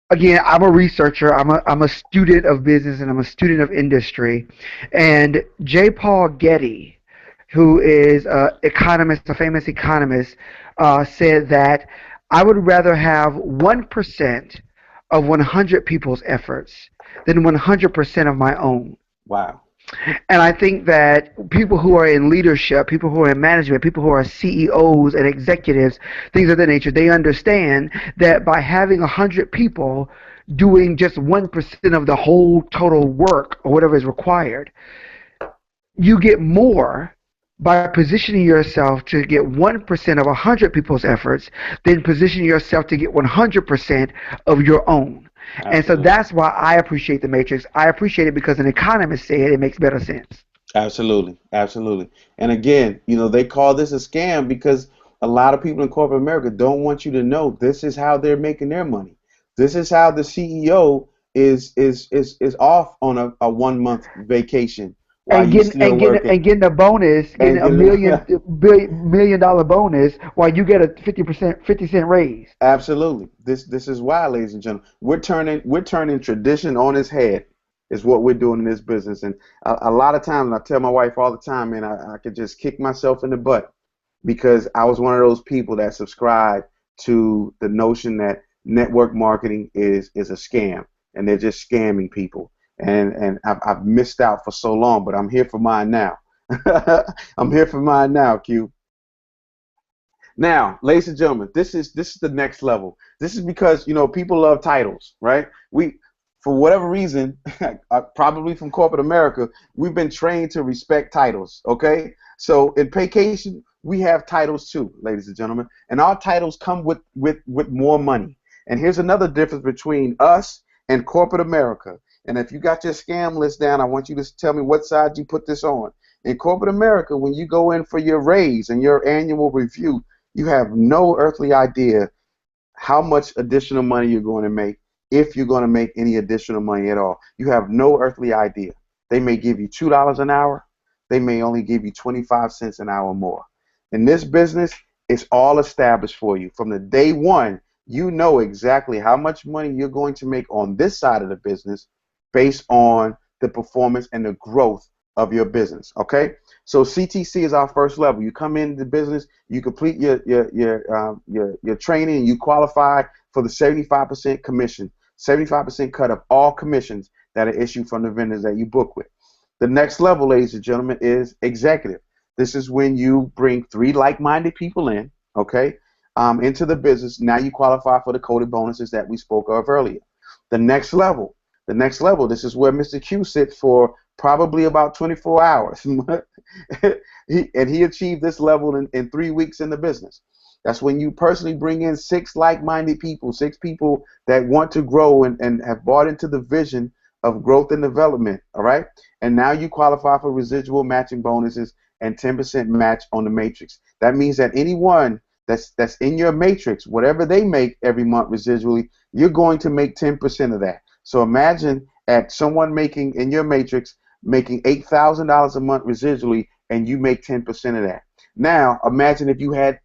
Speaker 2: Again, I'm a researcher. I'm a student of business, and I'm a student of industry. And J. Paul Getty, who is a famous economist, said that I would rather have 1% of 100 people's efforts than 100% of my own.
Speaker 1: Wow.
Speaker 2: And I think that people who are in leadership, people who are in management, people who are CEOs and executives, things of that nature, they understand that by having 100 people doing just 1% of the whole total work or whatever is required, you get more by positioning yourself to get 1% of 100 people's efforts than positioning yourself to get 100% of your own. Absolutely. And so that's why I appreciate the matrix. I appreciate it because an economist said it makes better sense.
Speaker 1: Absolutely. Absolutely. And again, you know, they call this a scam because a lot of people in corporate America don't want you to know this is how they're making their money. This is how the CEO is off on a 1 month vacation.
Speaker 2: And getting a bonus, getting a $1 million bonus while you get a 50 cent raise.
Speaker 1: Absolutely. This is why, ladies and gentlemen, we're turning tradition on its head is what we're doing in this business. And a lot of times, and I tell my wife all the time, man, I could just kick myself in the butt because I was one of those people that subscribed to the notion that network marketing is a scam and they're just scamming people. And I've missed out for so long, but I'm here for mine now. I'm here for mine now, Q. Now, ladies and gentlemen, this is the next level. This is because people love titles, right? For whatever reason, probably from corporate America, we've been trained to respect titles. Okay, so in Paycation, we have titles too, ladies and gentlemen, and our titles come with more money. And here's another difference between us and corporate America. And if you got your scam list down, I want you to tell me what side you put this on. In corporate America, when you go in for your raise and your annual review, you have no earthly idea how much additional money you're going to make, if you're going to make any additional money at all. You have no earthly idea. They may give you $2 an hour. They may only give you 25 cents an hour more. In this business, it's all established for you. From the day one, you know exactly how much money you're going to make on this side of the business based on the performance and the growth of your business. Okay, so CTC is our first level. You come into the business, you complete your training, and you qualify for the 75% commission, 75% cut of all commissions that are issued from the vendors that you book with. The next level, ladies and gentlemen, is executive. This is when you bring 3 like-minded people in, okay, into the business. Now you qualify for the coded bonuses that we spoke of earlier. The next level, this is where Mr. Q sits for probably about 24 hours. He achieved this level in 3 weeks in the business. That's when you personally bring in 6 like-minded people, 6 people that want to grow and have bought into the vision of growth and development, all right? And now you qualify for residual matching bonuses and 10% match on the matrix. That means that anyone that's in your matrix, whatever they make every month residually, you're going to make 10% of that. So imagine at someone making in your matrix making $8,000 a month residually, and you make 10% of that. Now imagine if you had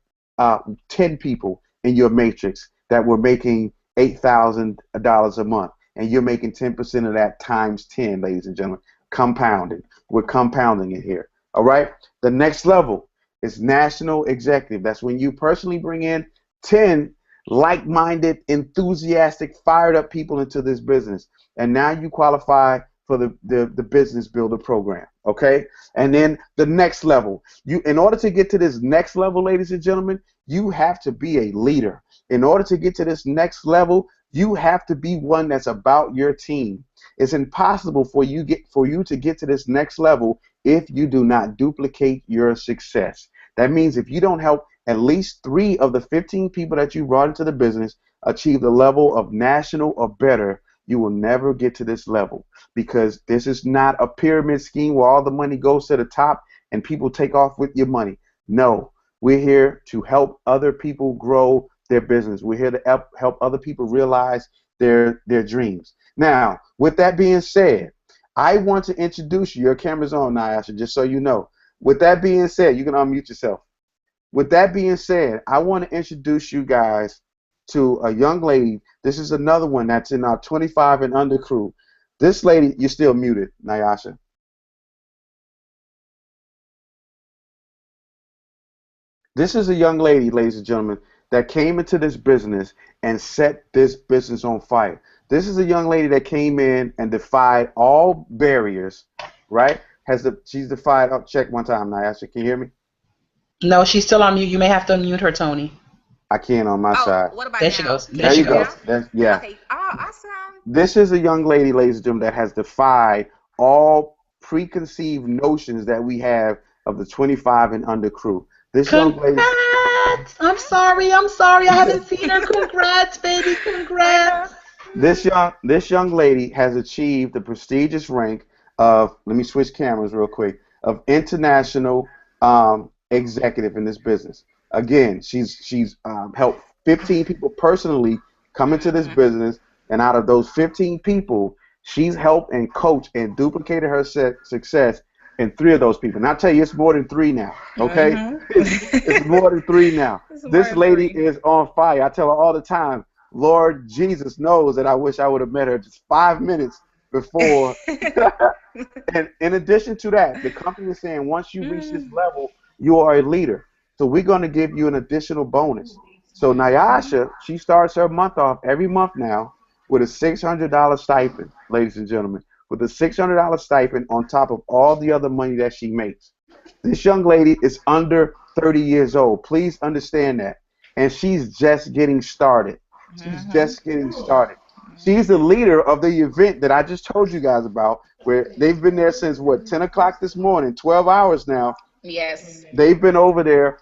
Speaker 1: 10 people in your matrix that were making $8,000 a month, and you're making 10% of that times 10, ladies and gentlemen. Compounded. We're compounding it here. All right. The next level is national executive. That's when you personally bring in 10 like-minded, enthusiastic, fired-up people into this business, and now you qualify for the business builder program. Okay. And then the next level, in order to get to this next level, ladies and gentlemen, you have to be a leader. In order to get to this next level, you have to be one that's about your team. It's impossible for you to get to this next level if you do not duplicate your success. That means if you don't help at least 3 of the 15 people that you brought into the business achieve the level of national or better, you will never get to this level, because this is not a pyramid scheme where all the money goes to the top and people take off with your money. No, we're here to help other people grow their business. We're here to help other people realize their dreams. Now, with that being said, I want to introduce you. Your camera's on, Nyasha, just so you know. With that being said, you can unmute yourself. With that being said, I want to introduce you guys to a young lady. This is another one that's in our 25 and under crew. This lady, you're still muted, Nyasha. This is a young lady, ladies and gentlemen, that came into this business and set this business on fire. This is a young lady that came in and defied all barriers, right? She's defied, check one time, Nyasha, can you hear me?
Speaker 3: No, she's still on mute. You may have to unmute her, Tony.
Speaker 1: I can't on my side.
Speaker 6: What about
Speaker 3: there
Speaker 6: now?
Speaker 3: she goes.
Speaker 1: There you go. Yeah.
Speaker 6: Okay. Oh, awesome.
Speaker 1: This is a young lady, ladies and gentlemen, that has defied all preconceived notions that we have of the 25 and under crew. This young lady.
Speaker 3: Congrats! I'm sorry. I haven't seen her. Congrats, baby. Congrats.
Speaker 1: This young lady has achieved the prestigious rank of, let me switch cameras real quick, of international executive in this business. Again, she's helped 15 people personally come into this business, and out of those 15 people, she's helped and coached and duplicated her success in 3 of those people. And I'll tell you, it's more than 3 now, okay? It's more than 3 now. This lady is on fire. I tell her all the time, Lord Jesus knows that I wish I would have met her just 5 minutes before. And in addition to that, the company is saying once you reach this level, you are a leader. So we're going to give you an additional bonus. So Nyasha, she starts her month off every month now with a $600 stipend, ladies and gentlemen, with a $600 stipend on top of all the other money that she makes. This young lady is under 30 years old. Please understand that. And she's just getting started. She's
Speaker 3: Mhm.
Speaker 1: just getting started. She's the leader of the event that I just told you guys about, where they've been there since what, 10 o'clock this morning, 12 hours now.
Speaker 3: Yes.
Speaker 1: They've been over there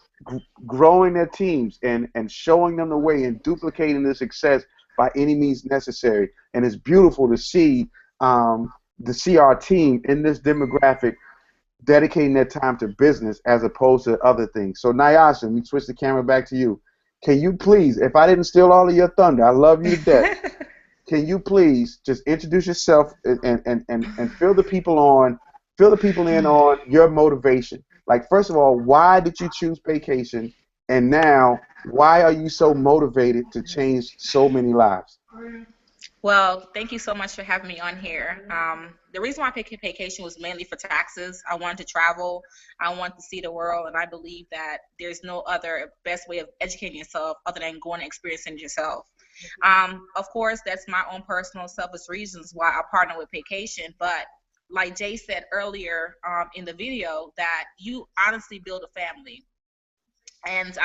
Speaker 1: growing their teams and showing them the way and duplicating the success by any means necessary. And it's beautiful to see our team in this demographic dedicating their time to business as opposed to other things. So Nyasha, we switch the camera back to you. Can you please, if I didn't steal all of your thunder, I love you to death. Can you please just introduce yourself and fill the people in on your motivation? Like, first of all, why did you choose vacation? And now, why are you so motivated to change so many lives?
Speaker 6: Well, thank you so much for having me on here. The reason why I picked vacation was mainly for taxes. I wanted to travel, I wanted to see the world, and I believe that there's no other best way of educating yourself other than going and experiencing it yourself. Of course, that's my own personal selfish reasons why I partner with vacation, but like Jay said earlier in the video, that you honestly build a family. And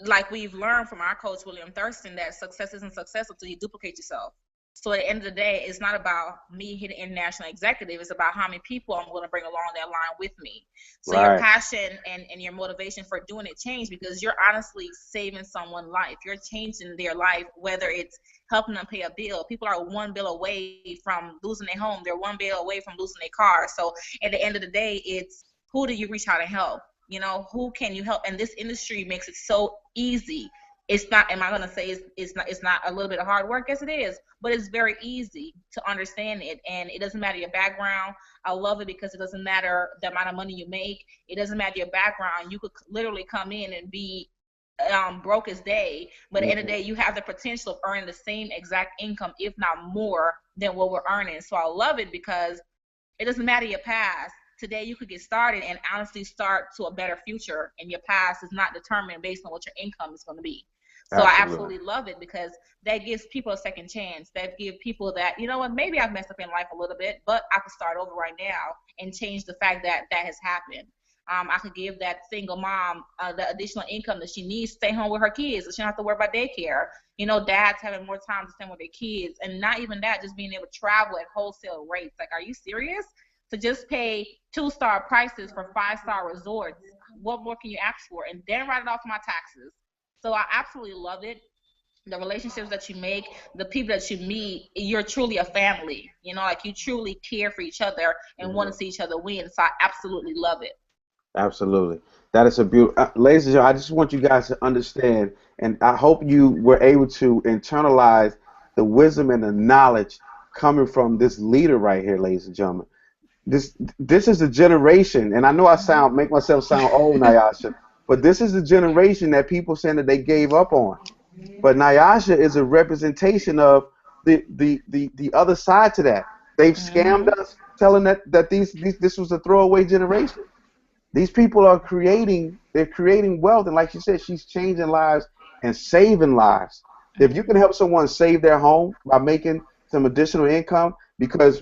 Speaker 6: like we've learned from our coach William Thurston, that success isn't success until you duplicate yourself. So at the end of the day, it's not about me hitting international executive. It's about how many people I'm going to bring along that line with me. So your
Speaker 1: Right.
Speaker 6: passion and your motivation for doing it change because you're honestly saving someone's life. You're changing their life, whether it's helping them pay a bill. People are one bill away from losing their home. They're one bill away from losing their car. So at the end of the day, it's who do you reach out to help? You know, who can you help? And this industry makes it so easy. It's not, am I going to say it's not a little bit of hard work? Yes, it is, but it's very easy to understand it. And it doesn't matter your background. I love it because it doesn't matter the amount of money you make. It doesn't matter your background. You could literally come in and be broke as day, but at the end of the day, you have the potential of earning the same exact income, if not more than what we're earning. So I love it because it doesn't matter your past. Today you could get started and honestly start to a better future, and your past is not determined based on what your income is going to be. So I
Speaker 1: Absolutely.
Speaker 6: absolutely love it because that gives people a second chance. That gives people that, you know what, maybe I've messed up in life a little bit, but I could start over right now and change the fact that that has happened. I could give that single mom the additional income that she needs to stay home with her kids, so she don't have to worry about daycare. You know, dads having more time to spend with their kids, and not even that, just being able to travel at wholesale rates. Like, are you serious? To just pay 2-star prices for 5-star resorts, what more can you ask for? And then write it off my taxes. So I absolutely love it. The relationships that you make, the people that you meet, you're truly a family. You know, like you truly care for each other and want to see each other win. So I absolutely love it.
Speaker 1: Absolutely. That is a beautiful, ladies and gentlemen, I just want you guys to understand, and I hope you were able to internalize the wisdom and the knowledge coming from this leader right here, ladies and gentlemen. This is a generation, and I know I make myself sound old, Nyasha, but this is the generation that people saying that they gave up on. But Nyasha is a representation of the other side to that. They've scammed
Speaker 3: Mhm.
Speaker 1: us, telling that this was a throwaway generation. These people are they're creating wealth, and like you said, she's changing lives and saving lives. If you can help someone save their home by making some additional income, because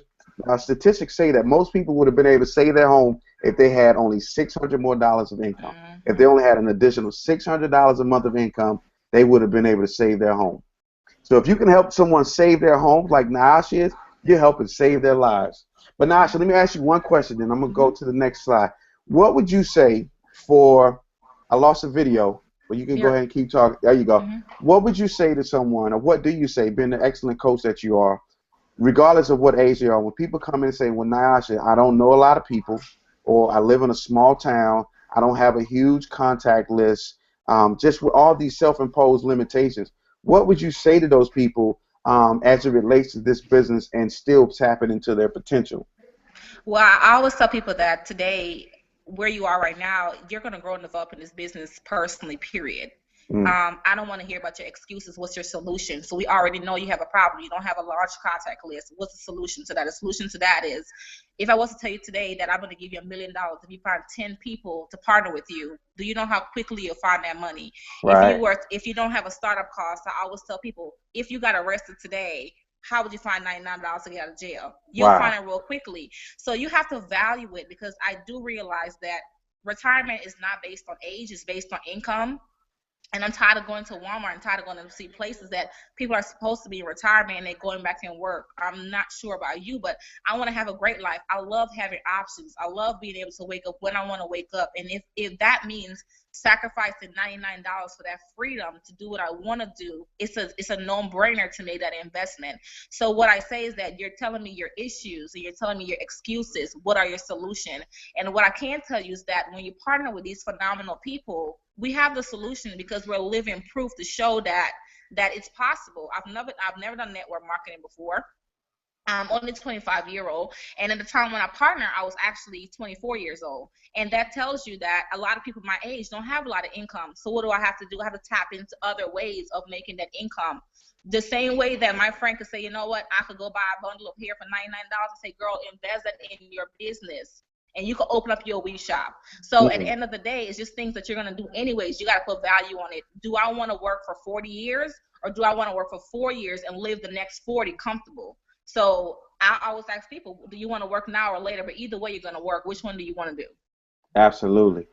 Speaker 1: statistics say that most people would have been able to save their home if they had only $600 more of income. If they
Speaker 3: Mhm.
Speaker 1: only had an additional $600 a month of income, they would have been able to save their home. So if you can help someone save their homes like Naasha is, you're helping save their lives. But Naasha, let me ask you one question, then I'm gonna go
Speaker 3: Mhm.
Speaker 1: to the next slide. What would you say for I lost a video, but you can go
Speaker 3: You're.
Speaker 1: ahead and keep talking. There you go.
Speaker 3: Mhm.
Speaker 1: What would you say to someone, or what do you say, being the excellent coach that you are, regardless of what age they are, when people come in and say, well, Nyasha, I don't know a lot of people, or I live in a small town, I don't have a huge contact list, just with all these self-imposed limitations, what would you say to those people as it relates to this business and still tapping into their potential?
Speaker 6: Well, I always tell people that today, where you are right now, you're going to grow and develop in this business personally, period.
Speaker 1: Mm,
Speaker 6: I don't want to hear about your excuses. What's your solution? So we already know you have a problem. You don't have a large contact list. What's the solution to that? The solution to that is, if I was to tell you today that I'm going to give you $1 million if you find 10 people to partner with you, do you know how quickly you'll find that money?
Speaker 1: right.
Speaker 6: If you don't have a startup cost, I always tell people, if you got arrested today, how would you find $99 to get out of jail? You'll
Speaker 1: Wow.
Speaker 6: find it real quickly. So you have to value it, because I do realize that retirement is not based on age, it's based on income. And I'm tired of going to Walmart and tired of going to see places that people are supposed to be in retirement and they're going back and work. I'm not sure about you, but I want to have a great life. I love having options. I love being able to wake up when I want to wake up. And if that means sacrificing $99 for that freedom to do what I want to do, it's a no-brainer to make that investment. So what I say is that you're telling me your issues and you're telling me your excuses. What are your solutions? And what I can tell you is that when you partner with these phenomenal people, we have the solution because we're living proof to show that it's possible. I've never done network marketing before. I'm only 25-year-old, and at the time when I partnered, I was actually 24 years old. And that tells you that a lot of people my age don't have a lot of income. So what do I have to do? I have to tap into other ways of making that income. The same way that my friend could say, you know what, I could go buy a bundle of hair for $99 and say, girl, invest that in your business. And you can open up your weed shop. So at the end of the day, it's just things that you're going to do anyways. You got to put value on it. Do I want to work for 40 years or do I want to work for 4 years and live the next 40 comfortable? So I always ask people, do you want to work now or later? But either way, you're going to work. Which one do you want to do?
Speaker 1: Absolutely.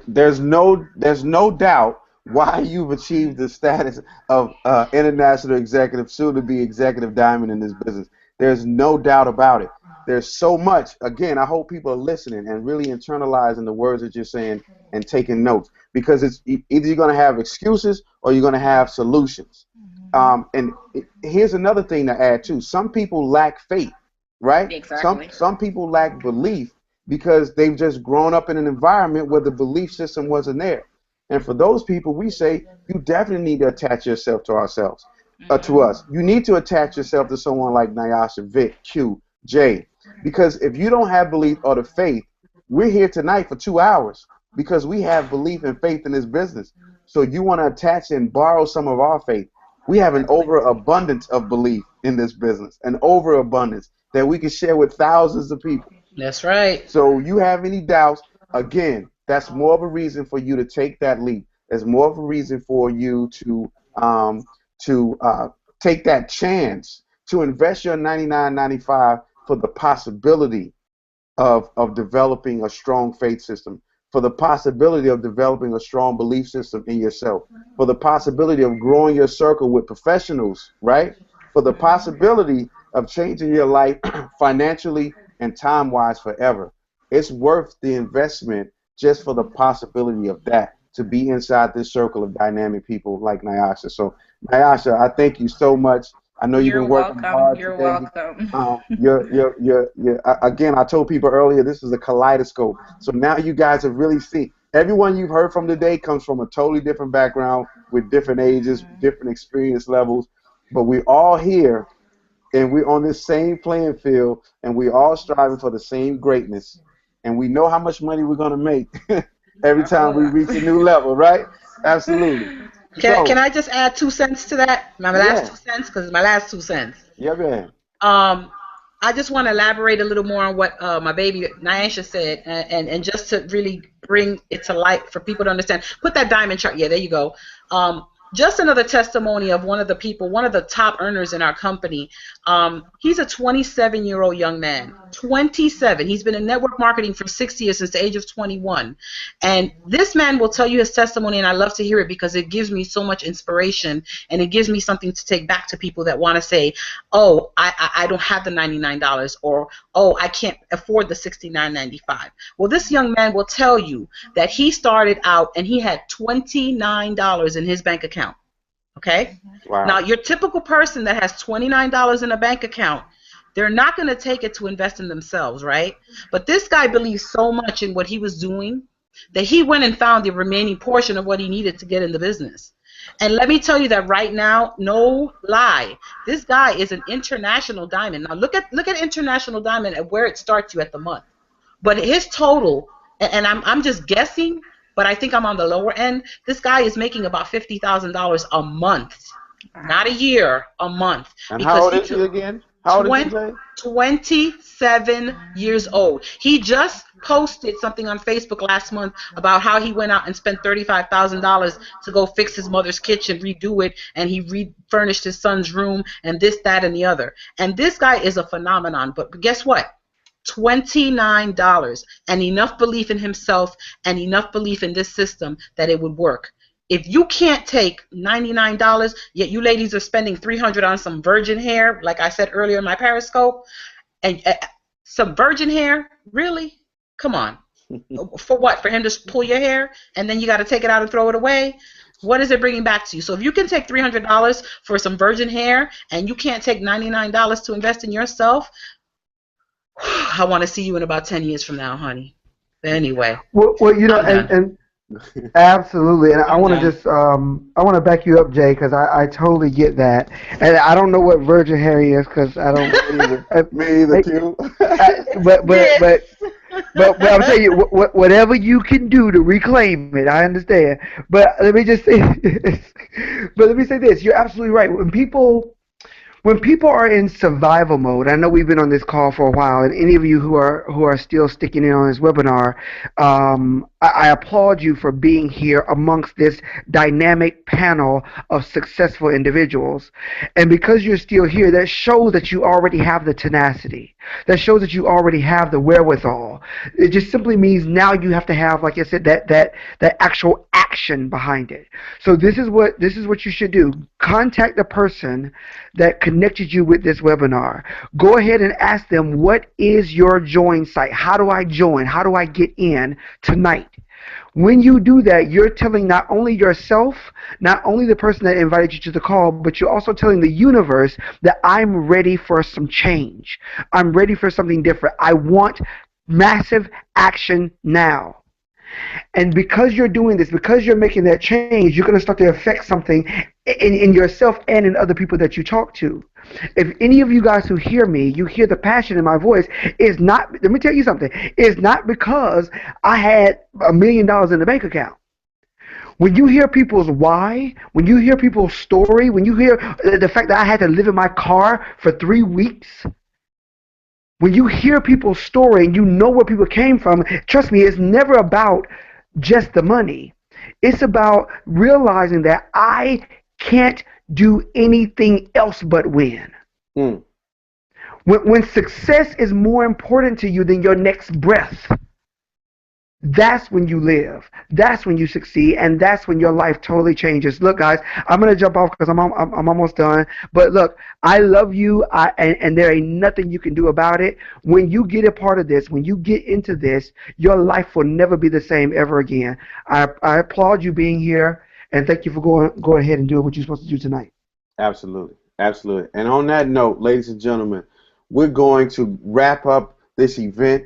Speaker 1: There's no doubt why you've achieved the status of international executive, soon to be executive diamond in this business. There's no doubt about it. There's so much. Again, I hope people are listening and really internalizing the words that you're saying and taking notes, because it's either you're going to have excuses or you're going to have solutions. And here's another thing to add too. Some people lack faith, right?
Speaker 3: Exactly.
Speaker 1: Some people lack belief because they've just grown up in an environment where the belief system wasn't there. And for those people, we say you definitely need to attach yourself to ourselves, to us. You need to attach yourself to someone like Nyasha, Vic, Q, Jay, because if you don't have belief or the faith, we're here tonight for 2 hours because we have belief and faith in this business. So you want to attach and borrow some of our faith. We have an overabundance of belief in this business, an overabundance that we can share with thousands of people.
Speaker 3: That's right.
Speaker 1: So you have any doubts, again, that's more of a reason for you to take that leap. There's more of a reason for you to take that chance to invest your $99.95 for the possibility of developing a strong faith system, for the possibility of developing a strong belief system in yourself, for the possibility of growing your circle with professionals, right? For the possibility of changing your life financially and time-wise forever. It's worth the investment just for the possibility of that, to be inside this circle of dynamic people like Nyasha. So, Nyasha, I thank you so much. I know you've been working hard.
Speaker 6: You're
Speaker 1: today.
Speaker 6: welcome.
Speaker 1: Again, I told people earlier, this is a kaleidoscope. So now you guys have really seen, everyone you've heard from today comes from a totally different background with different ages, different experience levels. But we're all here and we're on this same playing field and we're all striving for the same greatness. And we know how much money we're going to make every time we reach a new level, right? Absolutely.
Speaker 3: Can I just add 2 cents to that? My last 2 cents, because my last 2 cents.
Speaker 1: Yeah, man.
Speaker 3: I just want to elaborate a little more on what my baby Nyasha said, and just to really bring it to light for people to understand. Put that diamond chart. Yeah, there you go. Just another testimony of one of the people, one of the top earners in our company. He's a 27-year-old young man. 27. He's been in network marketing for 6 years, since the age of 21. And this man will tell you his testimony, and I love to hear it because it gives me so much inspiration, and it gives me something to take back to people that want to say, oh, I don't have the $99, or, oh, I can't afford the $69.95. Well, this young man will tell you that he started out and he had $29 in his bank account. Okay?
Speaker 1: Wow.
Speaker 3: Now, your typical person that has $29 in a bank account, they're not going to take it to invest in themselves, right? But this guy believed so much in what he was doing that he went and found the remaining portion of what he needed to get in the business. And let me tell you that right now, no lie, this guy is an international diamond. Now, look at international diamond and where it starts you at the month. But his total, and I'm just guessing, but I think I'm on the lower end. This guy is making about $50,000 a month, not a year, a month.
Speaker 1: And how old is he again? How old is he today?
Speaker 3: 27 years old. He just posted something on Facebook last month about how he went out and spent $35,000 to go fix his mother's kitchen, redo it, and he refurnished his son's room and this, that, and the other. And this guy is a phenomenon. But guess what? $29, and enough belief in himself and enough belief in this system that it would work. If you can't take $99, yet you ladies are spending $300 on some virgin hair, like I said earlier in my Periscope, and some virgin hair, really? Come on. For what? For him to pull your hair and then you got to take it out and throw it away? What is it bringing back to you? So if you can take $300 for some virgin hair and you can't take $99 to invest in yourself, I want to see you in about 10 years from now, honey. But anyway.
Speaker 2: Well, you know, and absolutely, and I want to just I want to back you up, Jay, because I totally get that, and I don't know what virgin hair is because I don't either.
Speaker 1: Me either, Q.
Speaker 2: But I'm telling you, whatever you can do to reclaim it, I understand. But let me just say, this: you're absolutely right. When people are in survival mode, I know we've been on this call for a while, and any of you who are still sticking in on this webinar, I applaud you for being here amongst this dynamic panel of successful individuals. And because you're still here, that shows that you already have the tenacity. That shows that you already have the wherewithal. It just simply means now you have to have, like I said, that actual action behind it. So this is what you should do. Contact the person that connected you with this webinar. Go ahead and ask them, what is your join site? How do I join? How do I get in tonight? When you do that, you're telling not only yourself, not only the person that invited you to the call, but you're also telling the universe that I'm ready for some change. I'm ready for something different. I want massive action now. And because you're doing this, because you're making that change, you're going to start to affect something in yourself and in other people that you talk to. If any of you guys who hear me, you hear the passion in my voice, is not, let me tell you something, it's not because I had $1 million in the bank account. When you hear people's why, when you hear people's story, when you hear the fact that I had to live in my car for 3 weeks, when you hear people's story and you know where people came from, trust me, it's never about just the money. It's about realizing that I can't do anything else but win. When success is more important to you than your next breath, that's when you live. That's when you succeed, and that's when your life totally changes. Look, guys, I'm gonna jump off because I'm almost done. But look, I love you, and there ain't nothing you can do about it. When you get a part of this, when you get into this, your life will never be the same ever again. I applaud you being here, and thank you for going ahead and doing what you're supposed to do tonight.
Speaker 1: Absolutely, absolutely. And on that note, ladies and gentlemen, we're going to wrap up this event.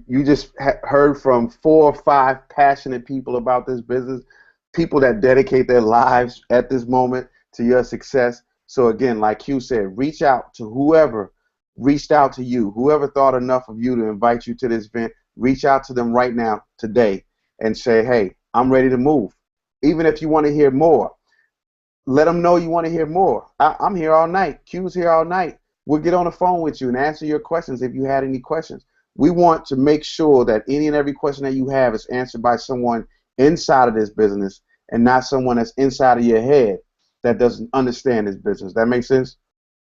Speaker 1: You just heard from 4 or 5 passionate people about this business, people that dedicate their lives at this moment to your success. So again, like Q said, reach out to whoever reached out to you, whoever thought enough of you to invite you to this event. Reach out to them right now, today, and say, hey, I'm ready to move. Even if you want to hear more, let them know you want to hear more. I'm here all night. Q's here all night. We'll get on the phone with you and answer your questions if you had any questions. We want to make sure that any and every question that you have is answered by someone inside of this business and not someone that's inside of your head that doesn't understand this business. That makes sense?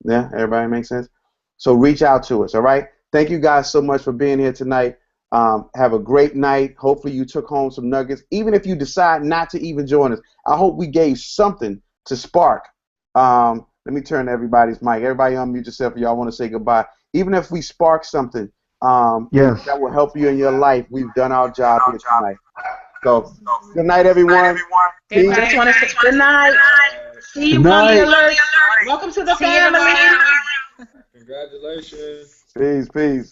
Speaker 1: Yeah, everybody makes sense? So reach out to us, all right? Thank you guys so much for being here tonight. Have a great night. Hopefully you took home some nuggets. Even if you decide not to even join us, I hope we gave something to spark. Let me turn to everybody's mic. Everybody unmute yourself if y'all want to say goodbye. Even if we spark something,
Speaker 2: yes,
Speaker 1: that will help you in your life, we've done our job here tonight. So, good night, everyone.
Speaker 3: I just want to say good night. See you, Money Alert. Welcome to the family.
Speaker 5: Congratulations.
Speaker 1: Peace, peace.